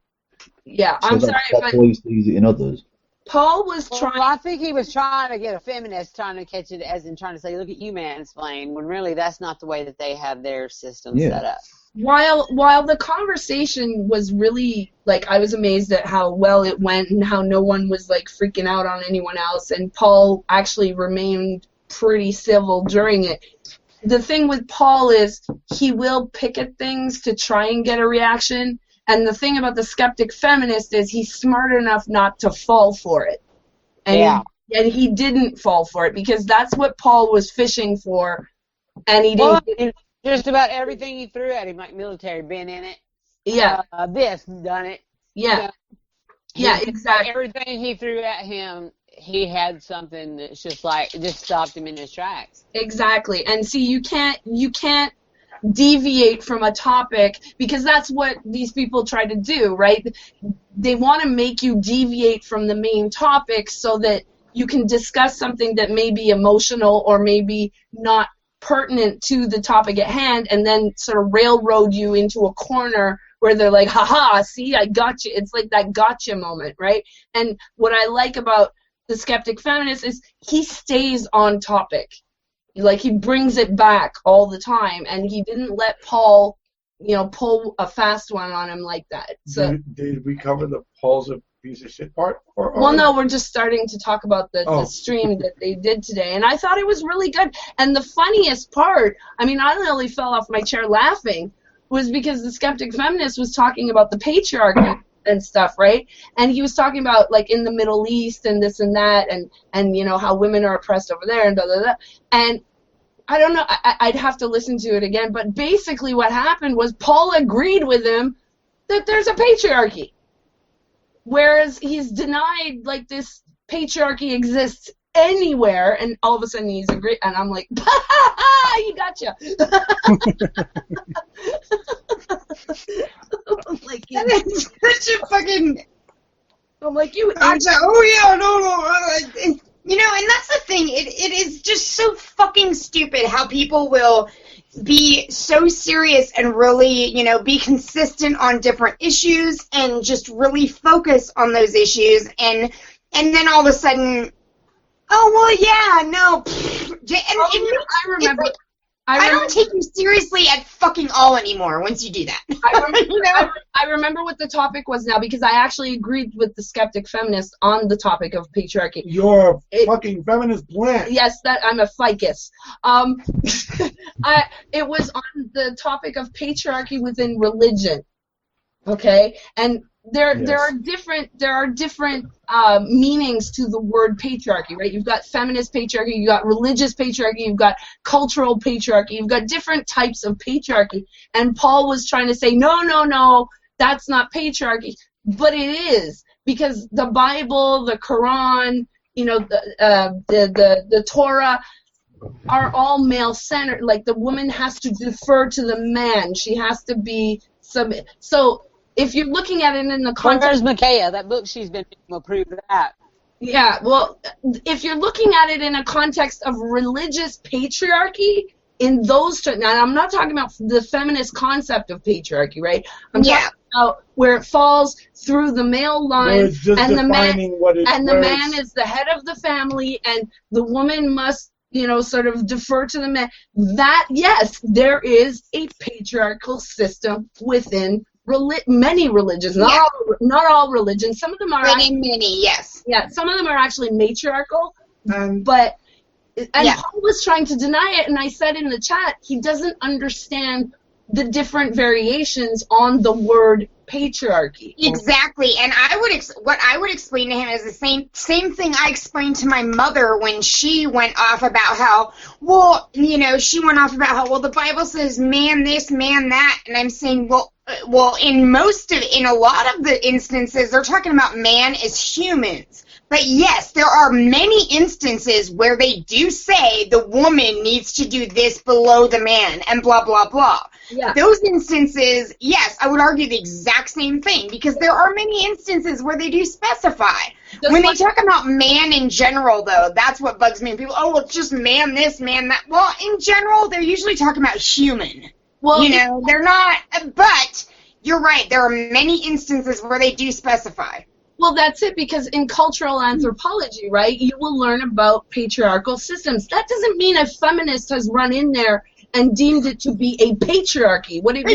Speaker 2: Yeah.
Speaker 7: So
Speaker 2: I'm
Speaker 7: that's
Speaker 2: sorry,
Speaker 7: why he sees it in others.
Speaker 2: Paul was trying.
Speaker 4: Well, I think he was trying to get a feminist, trying to catch it as in trying to say, look at you mansplain, when really that's not the way that they have their system set up.
Speaker 2: While the conversation was really, like, I was amazed at how well it went and how no one was, like, freaking out on anyone else, and Paul actually remained pretty civil during it. The thing with Paul is he will pick at things to try and get a reaction. And the thing about the skeptic feminist is he's smart enough not to fall for it. And he didn't fall for it, because that's what Paul was fishing for, and he didn't.
Speaker 4: Well, just about everything he threw at him, like military, been in it.
Speaker 2: Yeah.
Speaker 4: This, done it.
Speaker 2: Yeah. Yeah, exactly.
Speaker 4: Everything he threw at him, he had something that's just like, it just stopped him in his tracks.
Speaker 2: Exactly. And see, you can't deviate from a topic, because that's what these people try to do, right? They want to make you deviate from the main topic so that you can discuss something that may be emotional or maybe not pertinent to the topic at hand, and then sort of railroad you into a corner where they're like, haha, see, I got you. It's like that gotcha moment, right? And what I like about the skeptic feminist is he stays on topic. Like, he brings it back all the time, and he didn't let Paul, you know, pull a fast one on him like that. So
Speaker 1: Did we cover the Paul's a piece of shit part?
Speaker 2: Well, no, we're just starting to talk about the stream that they did today, and I thought it was really good. And the funniest part, I mean, I nearly fell off my chair laughing, was because the skeptic feminist was talking about the patriarchy and stuff, right? And he was talking about, like, in the Middle East and this and that, and you know, how women are oppressed over there and blah, blah, blah. And I don't know, I'd have to listen to it again, but basically what happened was Paul agreed with him that there's a patriarchy, whereas he's denied, like, this patriarchy exists anywhere, and all of a sudden he's agree, and I'm like, you gotcha. I'm like,
Speaker 3: That's such a fucking.
Speaker 2: I'm like, you.
Speaker 3: Oh yeah, no. You know, and that's the thing. It is just so fucking stupid how people will be so serious and really, you know, be consistent on different issues and just really focus on those issues, and then all of a sudden, oh well, yeah, no.
Speaker 2: I remember.
Speaker 3: I don't take you seriously at fucking all anymore once you do that.
Speaker 2: I remember what the topic was now because I actually agreed with the skeptic feminist on the topic of patriarchy.
Speaker 5: You're a fucking feminist plant.
Speaker 2: Yes, that I'm a ficus. It was on the topic of patriarchy within religion. Okay, and there are different meanings to the word patriarchy, right? You've got feminist patriarchy, you've got religious patriarchy, you've got cultural patriarchy, you've got different types of patriarchy. And Paul was trying to say, no, that's not patriarchy, but it is, because the Bible, the Quran, you know, the Torah are all male-centered. Like, the woman has to defer to the man; she has to be so. If you're looking at it in the context...
Speaker 4: Where's Micaiah? That book she's been reading will prove that.
Speaker 2: Yeah, well, if you're looking at it in a context of religious patriarchy, in those terms... Now, I'm not talking about the feminist concept of patriarchy, right? I'm talking about where it falls through the male line, and the man is the head of the family, and the woman must, you know, sort of defer to the man. That, yes, there is a patriarchal system within many religions, not all religions. Some of them are
Speaker 3: many, yes.
Speaker 2: Yeah, some of them are actually matriarchal, but Paul was trying to deny it, and I said in the chat he doesn't understand the different variations on the word patriarchy.
Speaker 3: Exactly, and what I would explain to him is the same thing I explained to my mother when she went off about how, well, you know, the Bible says man this, man that, and I'm saying, well, in a lot of the instances, they're talking about man as humans. But yes, there are many instances where they do say the woman needs to do this below the man and blah, blah, blah.
Speaker 2: Yeah.
Speaker 3: Those instances, yes, I would argue the exact same thing, because there are many instances where they do specify. When they talk about man in general, though, that's what bugs me. People, well, it's just man this, man that. Well, in general, they're usually talking about human. Well, you know, they're not, but you're right, there are many instances where they do specify.
Speaker 2: Well, that's it, because in cultural anthropology, right, you will learn about patriarchal systems. That doesn't mean a feminist has run in there and deemed it to be a patriarchy. What it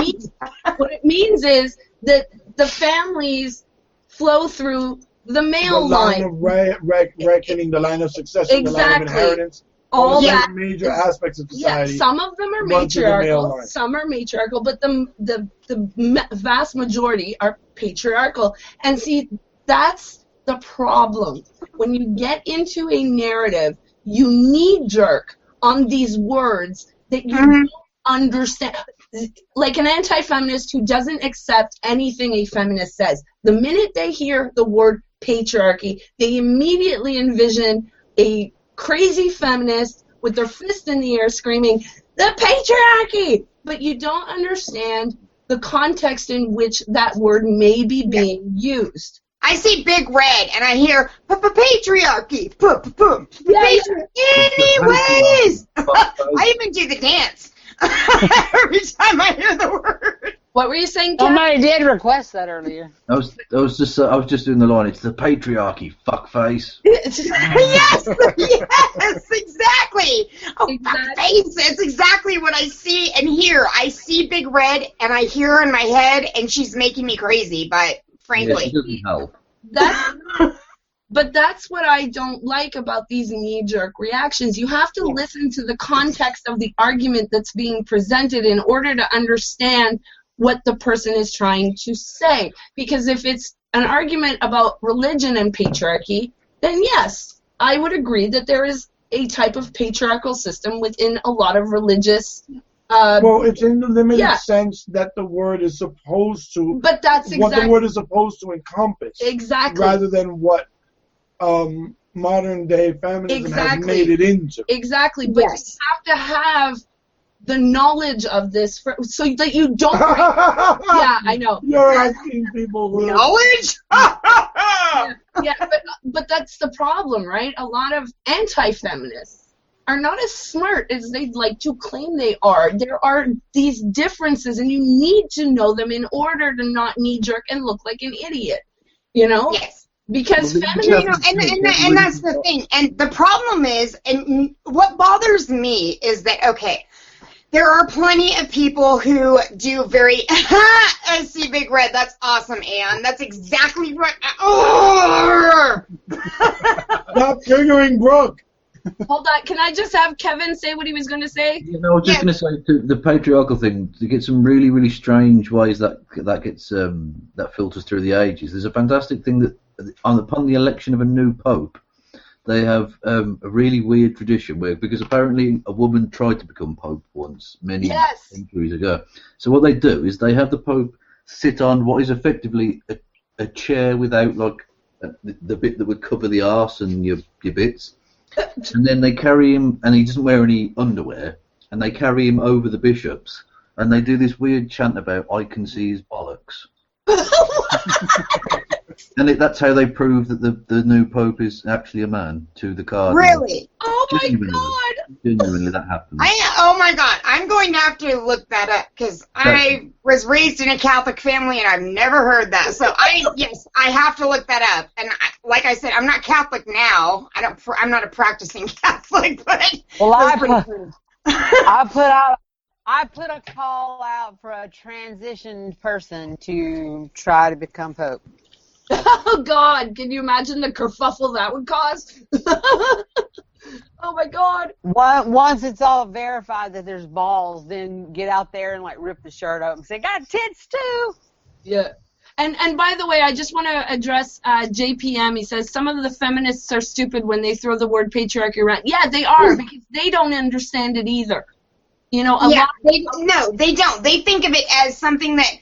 Speaker 2: means is that the families flow through the male line.
Speaker 5: The line of reckoning, the line of succession, the line of inheritance. All that major aspects of society.
Speaker 2: Yeah, some of them are matriarchal, some are matriarchal, but the vast majority are patriarchal. And see, that's the problem. When you get into a narrative, you knee-jerk on these words that you don't understand. Like an anti-feminist who doesn't accept anything a feminist says. The minute they hear the word patriarchy, they immediately envision a crazy feminist with their fist in the air screaming, the patriarchy! But you don't understand the context in which that word may be being used.
Speaker 3: I see Big Red, and I hear, patriarchy, anyways! I even do the dance every time I hear the word.
Speaker 2: What were you saying,
Speaker 4: Kat? Somebody did request that earlier.
Speaker 7: I was just doing the line. It's the patriarchy, fuckface.
Speaker 3: yes, exactly. Oh, fuckface. It's exactly what I see and hear. I see Big Red, and I hear her in my head, and she's making me crazy, but frankly.
Speaker 7: Yeah, she doesn't help.
Speaker 2: But that's what I don't like about these knee-jerk reactions. You have to listen to the context of the argument that's being presented in order to understand what the person is trying to say. Because if it's an argument about religion and patriarchy, then yes, I would agree that there is a type of patriarchal system within a lot of religious
Speaker 5: well, it's in the limited sense that the word is supposed to,
Speaker 2: but that's
Speaker 5: what the word is supposed to encompass.
Speaker 2: Exactly.
Speaker 5: Rather than what modern day feminism has made it into.
Speaker 2: Exactly, but
Speaker 3: Yes.
Speaker 2: you have to have the knowledge of this so that you don't. Yeah, I know.
Speaker 5: You're asking people who
Speaker 3: Knowledge?
Speaker 2: Yeah, but that's the problem, right? A lot of anti-feminists are not as smart as they'd like to claim they are. There are these differences, and you need to know them in order to not knee-jerk and look like an idiot, you know?
Speaker 3: Yes.
Speaker 2: Because
Speaker 3: You know, and that's the thing. And the problem is, and what bothers me is that, okay, there are plenty of people who do very, I see Big Red, that's awesome, Ann. That's exactly right.
Speaker 5: Stop triggering Brooke.
Speaker 2: Hold on, can I just have Kevin say what he was going to say?
Speaker 7: You know, I was just going to say the patriarchal thing. To get some really, really strange ways that gets that filters through the ages. There's a fantastic thing that upon the election of a new pope, they have a really weird tradition where, because apparently a woman tried to become pope once many centuries ago. So what they do is they have the pope sit on what is effectively a chair without like the bit that would cover the arse and your bits. And then they carry him, and he doesn't wear any underwear, and they carry him over the bishops, and they do this weird chant about, I can see his bollocks. And that's how they prove that the new pope is actually a man to the cardinal.
Speaker 3: Really?
Speaker 2: Oh my God!
Speaker 7: Genuinely, that happens.
Speaker 3: Oh my God, I'm going to have to look that up because I was raised in a Catholic family and I've never heard that. So I have to look that up. And like I said, I'm not Catholic now. I'm not a practicing Catholic, but
Speaker 4: well, I put a call out for a transition person to try to become pope.
Speaker 2: Oh God! Can you imagine the kerfuffle that would cause? Oh my God!
Speaker 4: Once it's all verified that there's balls, then get out there and like rip the shirt up and say, "Got tits too."
Speaker 2: Yeah. And by the way, I just want to address JPM. He says some of the feminists are stupid when they throw the word patriarchy around. Yeah, they are because they don't understand it either. You know,
Speaker 3: they don't. They think of it as something that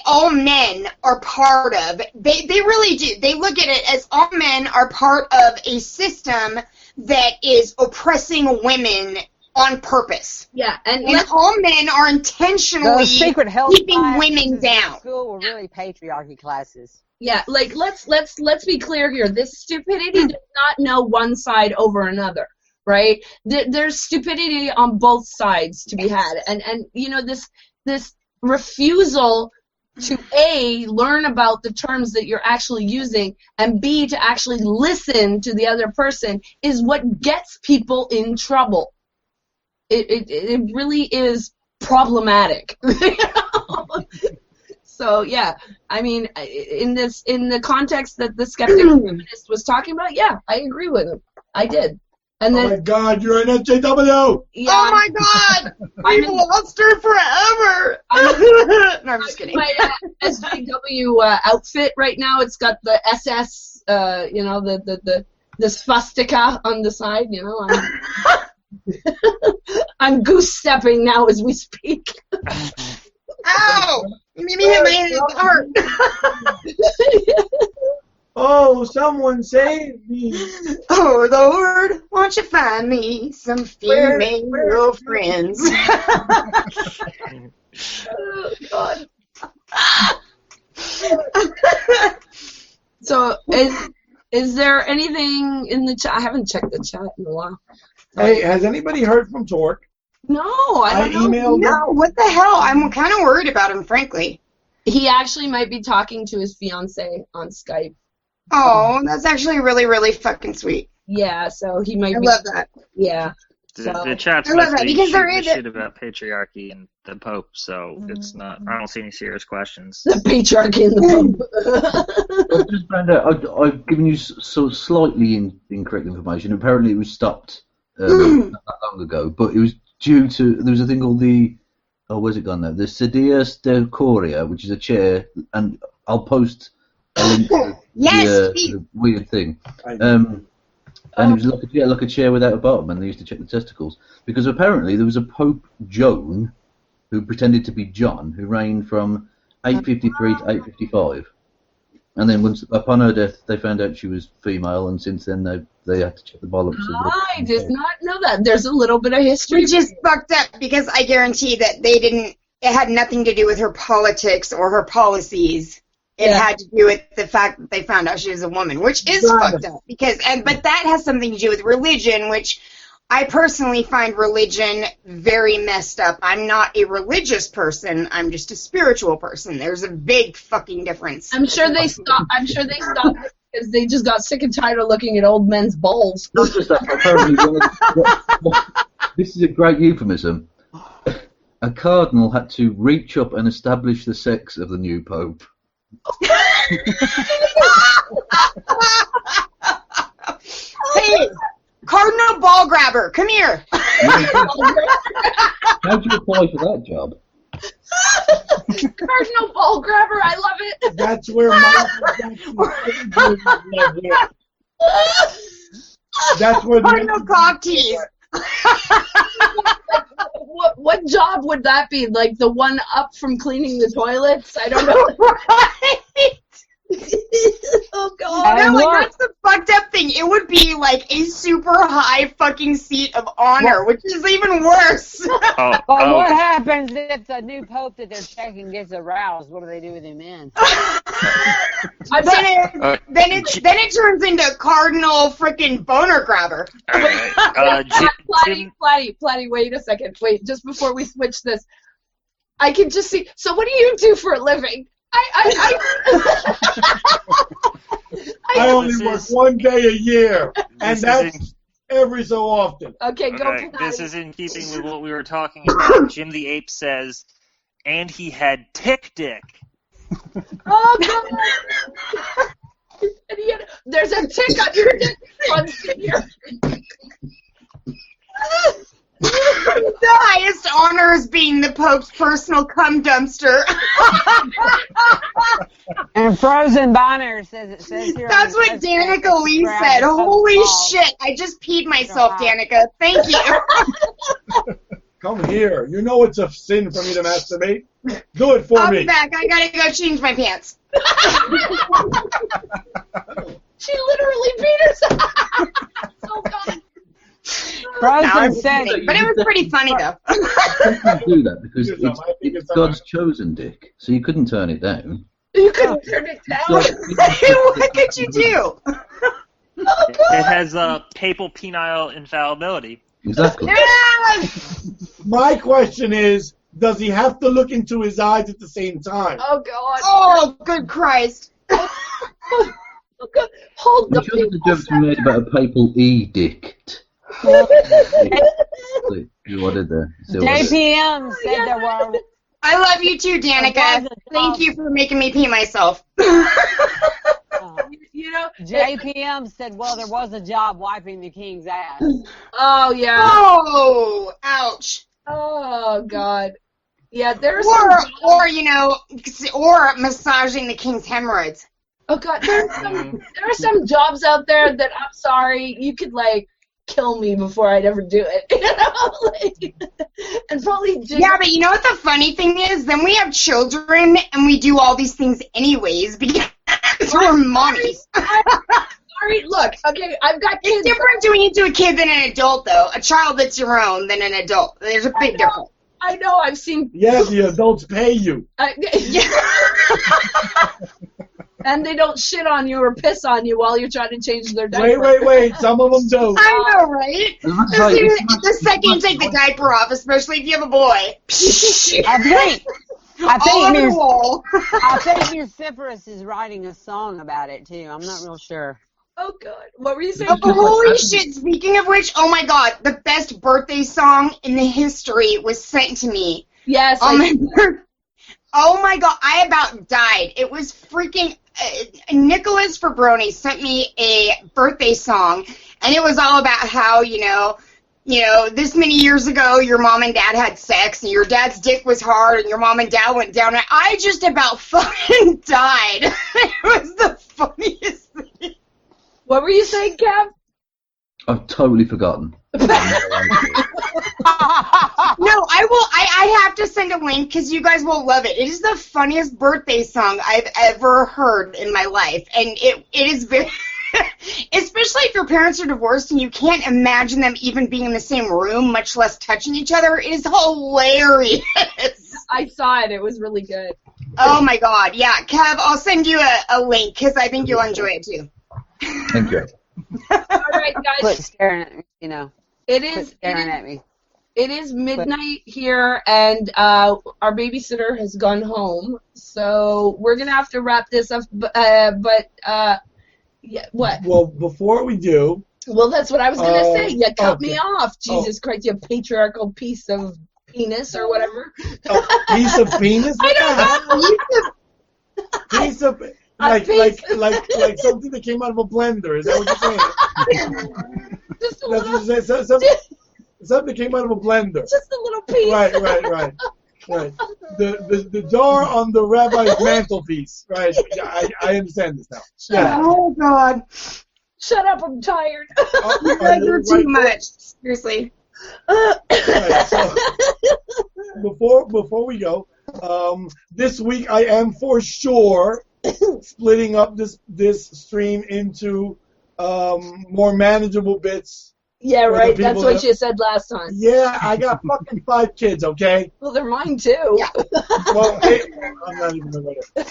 Speaker 3: all men are part of. They really do. They look at it as all men are part of a system that is oppressing women on purpose.
Speaker 2: Yeah, and
Speaker 3: all men are intentionally keeping women down.
Speaker 4: School were really patriarchy classes.
Speaker 2: Yeah, like let's be clear here. This stupidity does not know one side over another, right? There's stupidity on both sides to be had, and you know this refusal to A, learn about the terms that you're actually using, and B, to actually listen to the other person is what gets people in trouble. It really is problematic. So yeah, I mean, in the context that the skeptic feminist was talking about, yeah, I agree with him. I did. And then,
Speaker 5: oh my God, you're an SJW!
Speaker 2: Yeah,
Speaker 3: oh my God! We've lost her forever! No, I'm just kidding.
Speaker 2: My SJW outfit right now, it's got the SS, you know, the swastika on the side, you know. I'm goose-stepping now as we speak.
Speaker 3: Ow! You made me hit my head in the heart.
Speaker 5: Oh, someone save me.
Speaker 3: Oh, Lord, won't you find me some female friends?
Speaker 2: Oh, God. So, is there anything in the chat? I haven't checked the chat in a while.
Speaker 5: Hey, has anybody heard from Torque?
Speaker 2: No, I don't know.
Speaker 5: emailed
Speaker 3: No, what the hell? I'm kind of worried about him, frankly.
Speaker 2: He actually might be talking to his fiancée on Skype.
Speaker 3: Oh, that's actually really, really fucking sweet.
Speaker 2: Yeah, so he might
Speaker 3: I
Speaker 2: be.
Speaker 3: love that.
Speaker 2: Yeah.
Speaker 8: The chat's
Speaker 3: I love
Speaker 8: supposed
Speaker 3: that
Speaker 8: to be
Speaker 3: because there
Speaker 8: shooting
Speaker 3: is
Speaker 8: the shit about patriarchy and the Pope, so it's not. I don't see any serious questions.
Speaker 2: The patriarchy in the Pope.
Speaker 7: I just found out I've given you so slightly incorrect information. Apparently, it was stopped not that long ago, but it was due to there was a thing called the where's it gone now? The sedia stercoria, which is a chair, and I'll post a link to the weird thing. And it was like a chair without a bottom, and they used to check the testicles. Because apparently there was a Pope Joan, who pretended to be John, who reigned from 853 to 855. And then upon her death, they found out she was female, and since then they had to check the bollocks.
Speaker 2: I did not know that. There's a little bit of history.
Speaker 3: Which is fucked up because I guarantee that it had nothing to do with her politics or her policies. It had to do with the fact that they found out she was a woman, which is fucked up but that has something to do with religion, which I personally find religion very messed up. I'm not a religious person. I'm just a spiritual person. There's a big fucking difference.
Speaker 2: I'm sure they stopped because they just got sick and tired of looking at old men's balls.
Speaker 7: Not just that, apparently, this is a great euphemism. A cardinal had to reach up and establish the sex of the new pope.
Speaker 3: Hey, Cardinal Ball Grabber, come here.
Speaker 7: How'd you apply for that job?
Speaker 2: Cardinal Ball Grabber, I love it.
Speaker 5: That's where that's where
Speaker 3: Cardinal Cock Tease.
Speaker 2: What job would that be? Like the one up from cleaning the toilets? I don't know.
Speaker 3: Right.
Speaker 2: Oh god.
Speaker 3: No, like that's the fucked up thing. It would be like a super high fucking seat of honor, which is even worse.
Speaker 4: But what happens if the new pope that they're checking gets aroused? What do they do with him then?
Speaker 3: Then it turns into Cardinal freaking Boner Grabber.
Speaker 2: Platty, wait a second. Wait, just before we switch this. I can just see. So what do you do for a living?
Speaker 5: I only work 1 day a year, and that's every so often.
Speaker 2: Okay, go.
Speaker 8: Okay, this is in keeping with what we were talking about. Jim the Ape says, and he had tick dick.
Speaker 2: Oh god! There's a tick on your dick.
Speaker 3: The highest honor is being the Pope's personal cum dumpster.
Speaker 4: And Frozen Bonner says it says here.
Speaker 3: That's what Danica Lee said. Holy shit! I just peed myself, Danica. Thank you.
Speaker 5: Come here. You know it's a sin for me to masturbate. Do it for me.
Speaker 3: I'll be back. I gotta go change my pants.
Speaker 2: She literally peed herself. Oh god.
Speaker 4: Frozen said,
Speaker 3: but it was pretty funny though.
Speaker 7: You couldn't do that because it's God's chosen dick, so you couldn't turn it down.
Speaker 2: You couldn't turn it down.
Speaker 3: What could you do?
Speaker 8: It has papal penile infallibility.
Speaker 7: Exactly.
Speaker 5: My question is, does he have to look into his eyes at the same time?
Speaker 2: Oh god.
Speaker 3: Oh, good Christ.
Speaker 2: Oh god. Hold the
Speaker 7: sure the joke's been made about a papal edict. What did there?
Speaker 4: JPM said there were.
Speaker 3: I love you too, Danica. Thank you for making me pee myself.
Speaker 2: You know,
Speaker 4: JPM said, well, there was a job wiping the king's ass.
Speaker 2: Oh yeah.
Speaker 3: Oh, ouch.
Speaker 2: Oh god. Yeah, there's
Speaker 3: or massaging the king's hemorrhoids.
Speaker 2: Oh god, there are some jobs out there that I'm sorry, you could like kill me before I'd ever do it. You know, and probably just...
Speaker 3: Yeah, but you know what the funny thing is? Then we have children and we do all these things anyways because we're mommies.
Speaker 2: Sorry, look, okay, I've got kids.
Speaker 3: It's different doing it to a kid than an adult, though. A child that's your own than an adult. There's a big difference.
Speaker 2: I know, I've seen...
Speaker 5: Yeah, the adults pay you.
Speaker 2: And they don't shit on you or piss on you while you're trying to change their diaper.
Speaker 5: Wait. Some of them do.
Speaker 3: I know, right? The second you take the diaper off, especially if you have a boy.
Speaker 4: I think Nuciferous is writing a song about it, too. I'm not real sure.
Speaker 2: Oh, God. What were you saying?
Speaker 3: Oh, holy shit. Speaking of which, oh, my God. The best birthday song in the history was sent to me.
Speaker 2: Yes.
Speaker 3: Oh, my God. I about died. It was freaking... Nicholas Fabroni sent me a birthday song, and it was all about how, you know, this many years ago, your mom and dad had sex, and your dad's dick was hard, and your mom and dad went down, and I just about fucking died. It was the funniest thing.
Speaker 2: What were you saying, Kev?
Speaker 7: I've totally forgotten.
Speaker 3: I have to send a link because you guys will love it. It is the funniest birthday song I've ever heard in my life, and it is very. Especially if your parents are divorced and you can't imagine them even being in the same room, much less touching each other. It is hilarious.
Speaker 2: I saw it. It was really good.
Speaker 3: Oh my God! Yeah, Kev, I'll send you a link because I think you'll enjoy it too.
Speaker 7: Thank you.
Speaker 2: All right, guys.
Speaker 4: Quit staring at me,
Speaker 2: It
Speaker 4: Quit
Speaker 2: is.
Speaker 4: staring at me.
Speaker 2: It is midnight here, and our babysitter has gone home, so we're gonna have to wrap this up. Yeah, what?
Speaker 5: Well, before we do.
Speaker 2: Well, that's what I was gonna say. You cut me
Speaker 5: okay.
Speaker 2: off. Jesus Christ, you patriarchal piece of penis or whatever.
Speaker 5: Piece of penis?
Speaker 2: I
Speaker 5: don't know. Piece of like something that came out of a blender. Is that what you're saying?
Speaker 2: Just a little.
Speaker 5: Something that came out of a blender.
Speaker 2: Just a little piece.
Speaker 5: Right. The door on the rabbi's mantelpiece. Right. I understand this now.
Speaker 3: Yeah. Oh God.
Speaker 2: Shut up! I'm tired.
Speaker 3: You guys are too much. Seriously.
Speaker 5: Right, so, before we go, this week I am for sure splitting up this stream into more manageable bits.
Speaker 2: Yeah, right. That's what you said last time.
Speaker 5: Yeah, I got fucking 5 kids, okay?
Speaker 2: Well, they're mine too.
Speaker 3: Yeah.
Speaker 5: Well, hey, I'm not even gonna go there.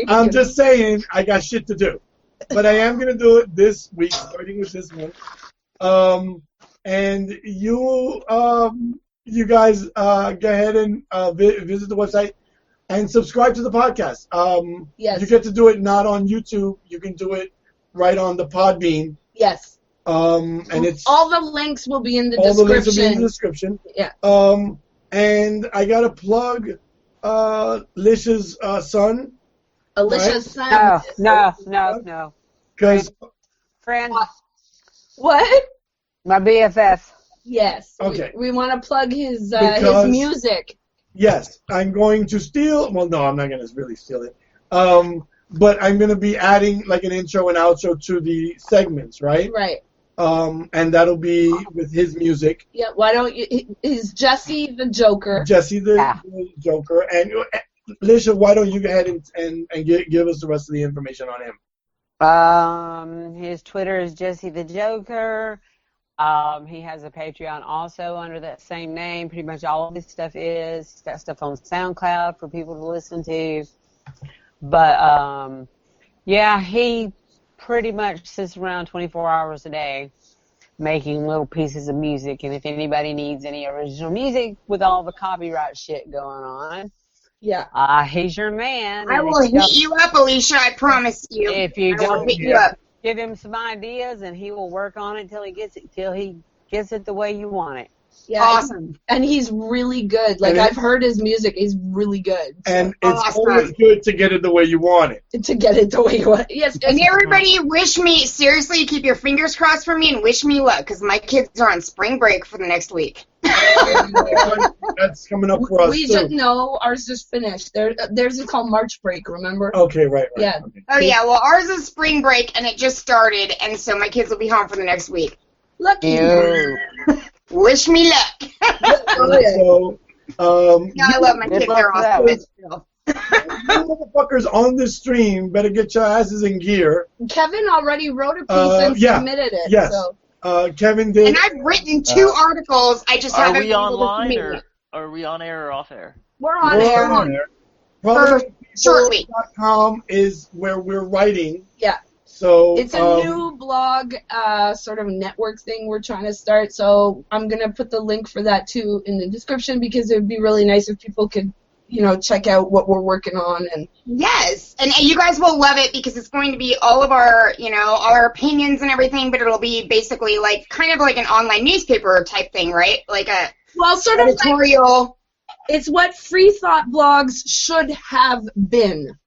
Speaker 5: I'm just saying I got shit to do, but I am gonna do it this week, starting with this one. And you guys go ahead and visit the website and subscribe to the podcast.
Speaker 2: Yes.
Speaker 5: You get to do it not on YouTube. You can do it right on the Podbean.
Speaker 2: Yes.
Speaker 5: And it's
Speaker 2: all the links will be in the
Speaker 5: all
Speaker 2: description.
Speaker 5: the links will be in the description.
Speaker 2: Yeah.
Speaker 5: And I gotta plug Lisha's son.
Speaker 2: Alicia's son.
Speaker 4: No.
Speaker 5: Because
Speaker 4: friend.
Speaker 2: What?
Speaker 4: My BFF.
Speaker 2: Yes.
Speaker 5: Okay.
Speaker 2: We want to plug his music.
Speaker 5: Yes, I'm going to steal. Well, no, I'm not going to really steal it. But I'm going to be adding like an intro and outro to the segments, right?
Speaker 2: Right.
Speaker 5: And that'll be with his music.
Speaker 2: Yeah. Why don't you? Is Jesse the Joker?
Speaker 5: Jesse the Joker. And Lisha, why don't you go ahead and give us the rest of the information on him?
Speaker 4: His Twitter is Jesse the Joker. He has a Patreon also under that same name. Pretty much all of his stuff is. He's got stuff on SoundCloud for people to listen to. But, yeah, he pretty much sits around 24 hours a day making little pieces of music. And if anybody needs any original music with all the copyright shit going on,
Speaker 2: yeah,
Speaker 4: he's your man.
Speaker 3: I will hit you up, Alicia. I promise you.
Speaker 4: If you don't
Speaker 3: hit you up.
Speaker 4: Give him some ideas, and he will work on it till he gets it the way you want it.
Speaker 2: Yeah,
Speaker 3: awesome.
Speaker 2: And he's really good. Like, I've heard his music. He's really good. So.
Speaker 5: And it's always good to get it the way you want it.
Speaker 2: To get it the way you want it. Yes.
Speaker 3: And everybody wish me, seriously, keep your fingers crossed for me and wish me luck, because my kids are on spring break for the next week.
Speaker 5: That's coming up for us,
Speaker 2: No, ours just finished. Theirs is called March break, remember?
Speaker 5: Okay, right.
Speaker 2: Yeah.
Speaker 5: Okay.
Speaker 3: Oh, yeah, well, ours is spring break, and it just started, and so my kids will be home for the next week.
Speaker 2: Lucky
Speaker 4: you.
Speaker 3: Wish me luck.
Speaker 5: So,
Speaker 3: I love my kids. They're awesome.
Speaker 5: You motherfuckers on this stream better get your asses in gear.
Speaker 2: Kevin already wrote a piece and submitted it.
Speaker 5: Yes.
Speaker 2: So.
Speaker 5: Kevin did.
Speaker 3: And I've written 2 articles. I just haven't been able to
Speaker 8: online
Speaker 3: submit
Speaker 8: or
Speaker 3: it.
Speaker 8: are we on air or off air?
Speaker 2: We're on air.
Speaker 3: Shortly.
Speaker 5: .com is where we're writing.
Speaker 2: Yeah.
Speaker 5: So
Speaker 2: it's a new blog sort of network thing we're trying to start. So I'm going to put the link for that too in the description, because it would be really nice if people could, check out what we're working on. And
Speaker 3: yes, and you guys will love it, because it's going to be all of our, all our opinions and everything, but it'll be basically kind of like an online newspaper type thing, right? Like a
Speaker 2: sort
Speaker 3: of editorial.
Speaker 2: It's what free thought blogs should have been.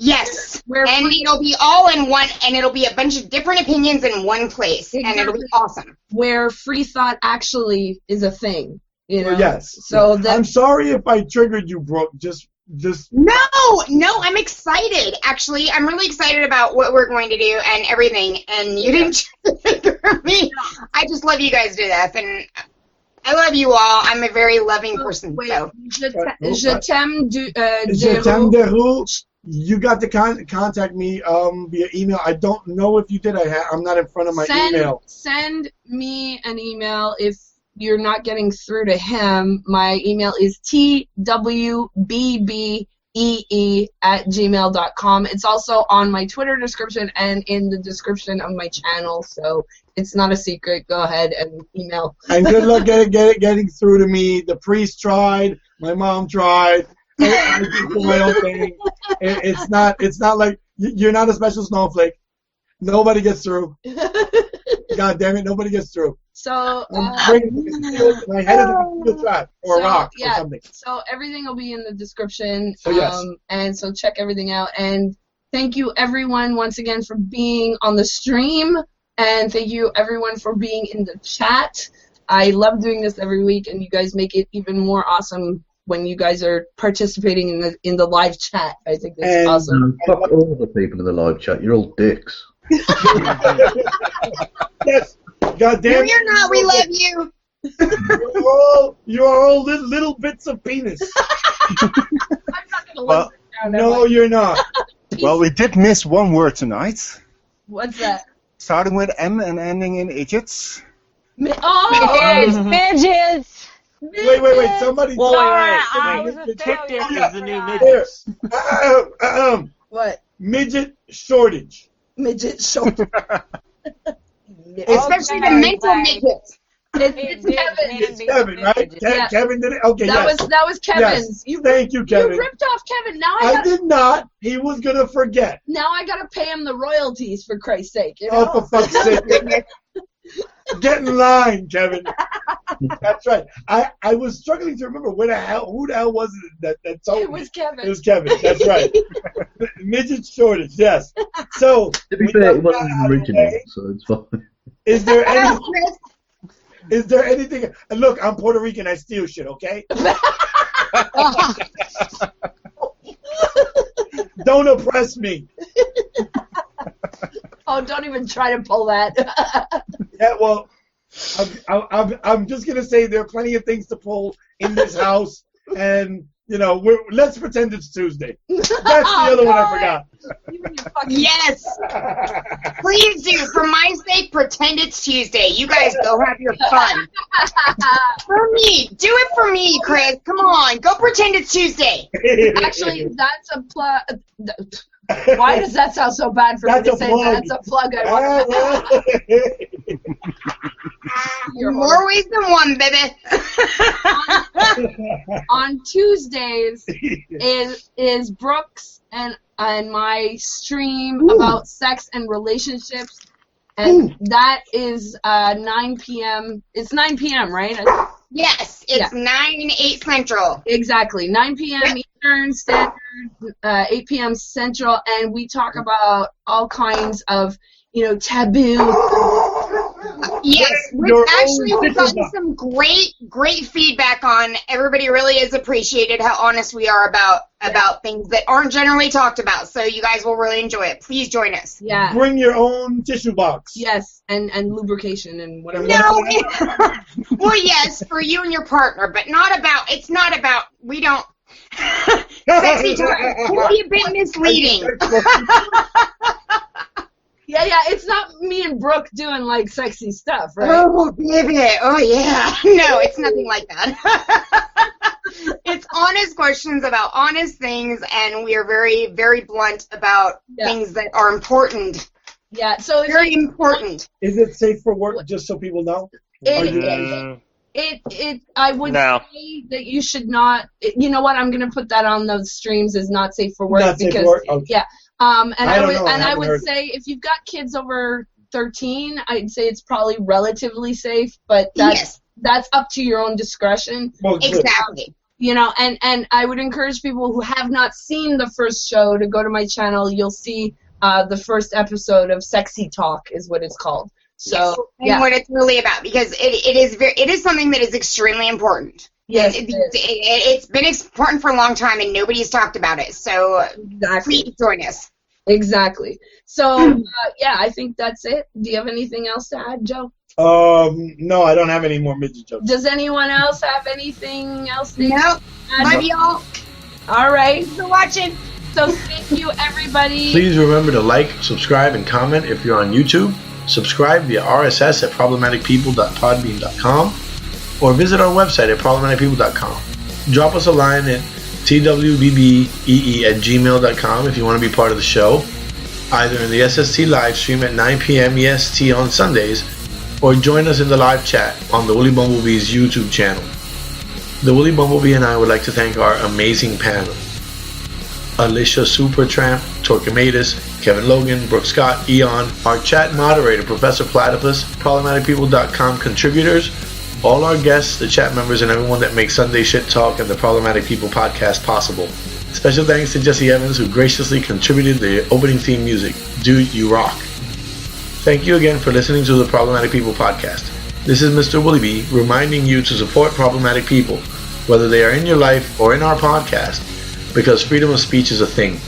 Speaker 3: Yes, and it'll be all in one, and it'll be a bunch of different opinions in one place, and it'll be awesome.
Speaker 2: Where free thought actually is a thing,
Speaker 5: Yes.
Speaker 2: So
Speaker 5: I'm sorry if I triggered you, Brooke. Just Just
Speaker 3: No, I'm excited. Actually, I'm really excited about what we're going to do and everything. And you didn't trigger me. I just love you guys to death, and I love you all. I'm a very loving person.
Speaker 2: Wait,
Speaker 3: So.
Speaker 2: je t'aime
Speaker 5: Je t'aime de roux. You got to contact me via email. I don't know if you did. I'm not in front of my email.
Speaker 2: Send me an email if you're not getting through to him. My email is twbbee@gmail.com. It's also on my Twitter description and in the description of my channel, so it's not a secret. Go ahead and email.
Speaker 5: And good luck getting through to me. The priest tried. My mom tried. I do my own thing. It's not like you're not a special snowflake. Nobody gets through. God damn it, nobody gets through.
Speaker 2: So
Speaker 5: my head is a steel trap or a rock or something.
Speaker 2: So everything will be in the description.
Speaker 5: So yes.
Speaker 2: And so check everything out. And thank you everyone once again for being on the stream. And thank you everyone for being in the chat. I love doing this every week, and you guys make it even more awesome when you guys are participating in the live chat. I think that's awesome.
Speaker 7: Fuck all the people in the live chat. You're all dicks.
Speaker 5: Yes. God damn it.
Speaker 3: No, you're not. We love you.
Speaker 5: You're all little bits of penis.
Speaker 2: I'm not going to let it down.
Speaker 5: No, you're not.
Speaker 6: Well, we did miss one word tonight.
Speaker 2: What's that?
Speaker 6: Starting with M and ending in idiots.
Speaker 4: Midgets!
Speaker 5: Wait. Somebody
Speaker 8: Well,
Speaker 4: wait.
Speaker 8: Tic-Dic is the new midgets.
Speaker 2: What?
Speaker 5: Midget shortage.
Speaker 2: Midget shortage.
Speaker 3: Especially the mental midgets.
Speaker 2: It's Kevin.
Speaker 5: It's Kevin, right?
Speaker 2: Yeah.
Speaker 5: Kevin did it? Okay,
Speaker 2: that was Kevin's.
Speaker 5: Yes. Thank you, Kevin.
Speaker 2: You ripped off Kevin. Now
Speaker 5: I did not. He was going to forget.
Speaker 2: Now I got to pay him the royalties, for Christ's sake. You
Speaker 5: Oh,
Speaker 2: know?
Speaker 5: for fuck's sake. Get in line, Kevin. That's right. I was struggling to remember who the hell was it that told me.
Speaker 2: It was Kevin.
Speaker 5: It was Kevin. That's right. Midget shortage, yes. So,
Speaker 7: To be fair, it wasn't original, so it's fine.
Speaker 5: Is there anything? Look, I'm Puerto Rican. I steal shit, okay? Don't oppress me.
Speaker 2: Oh, don't even try to pull that.
Speaker 5: Yeah, well, I'm just gonna say there are plenty of things to pull in this house, and let's pretend it's Tuesday. That's the other one I forgot.
Speaker 3: Yes. Please do. For my sake, pretend it's Tuesday. You guys go have your fun. For me. Do it for me, Chris. Come on. Go pretend it's Tuesday.
Speaker 2: Actually, that's a plug. Why does that sound so bad for me to say that's a plug?
Speaker 3: More ways than one, baby.
Speaker 2: On Tuesdays is Brooks and my stream about sex and relationships, and that is 9 p.m. It's 9 p.m., right?
Speaker 3: Yes, it's 9/8 Central.
Speaker 2: Exactly, 9 p.m. Eastern Standard, 8 p.m. Central, and we talk about all kinds of, taboo.
Speaker 3: Yes, we've gotten some great feedback on. Everybody really has appreciated how honest we are about things that aren't generally talked about. So you guys will really enjoy it. Please join us.
Speaker 2: Yeah.
Speaker 5: Bring your own tissue box.
Speaker 2: Yes, and lubrication and whatever.
Speaker 3: No. Well, yes, for you and your partner, but it's not about. We don't. Sexy talk can be a bit misleading.
Speaker 2: Yeah, it's not me and Brooke doing like sexy stuff, right?
Speaker 3: Oh, baby. Oh, yeah. No, it's nothing like that. It's honest questions about honest things, and we are very, very blunt about things that are important.
Speaker 2: Yeah, so
Speaker 3: very important.
Speaker 5: Is it safe for work? Just so people know.
Speaker 2: I would say that you should not. You know what? I'm gonna put that on those streams as not safe for work because
Speaker 5: okay.
Speaker 2: I would say if you've got kids over 13, I'd say it's probably relatively safe, but that's up to your own discretion.
Speaker 5: Well,
Speaker 3: exactly.
Speaker 2: And I would encourage people who have not seen the first show to go to my channel. You'll see the first episode of Sexy Talk is what it's called. So
Speaker 3: and what it's really about, because it is something that is extremely important.
Speaker 2: Yes,
Speaker 3: it's been important for a long time, and nobody's talked about it. So please join us.
Speaker 2: Exactly. So yeah, I think that's it. Do you have anything else to add, Joe?
Speaker 5: No, I don't have any more midget jokes.
Speaker 2: Does anyone else have anything else?
Speaker 3: No. Love y'all.
Speaker 2: All right.
Speaker 3: Thanks for watching.
Speaker 2: So thank you, everybody.
Speaker 1: Please remember to like, subscribe, and comment if you're on YouTube. Subscribe via RSS at problematicpeople.podbean.com or visit our website at problematicpeople.com. Drop us a line at twbbee@gmail.com if you want to be part of the show, either in the SST live stream at 9 p.m. EST on Sundays, or join us in the live chat on the Woolly Bumblebee's YouTube channel. The Woolly Bumblebee and I would like to thank our amazing panel: Alicia Supertramp, Torquematus, Kevin Logan, Brooke Scott, Eon, our chat moderator, Professor Platypus, problematicpeople.com contributors, all our guests, the chat members, and everyone that makes Sunday Shit Talk and the Problematic People podcast possible. Special thanks to Jesse Evans, who graciously contributed the opening theme music. Dude, you rock. Thank you again for listening to the Problematic People podcast. This is Mr. WoolyBee reminding you to support problematic people, whether they are in your life or in our podcast, because freedom of speech is a thing.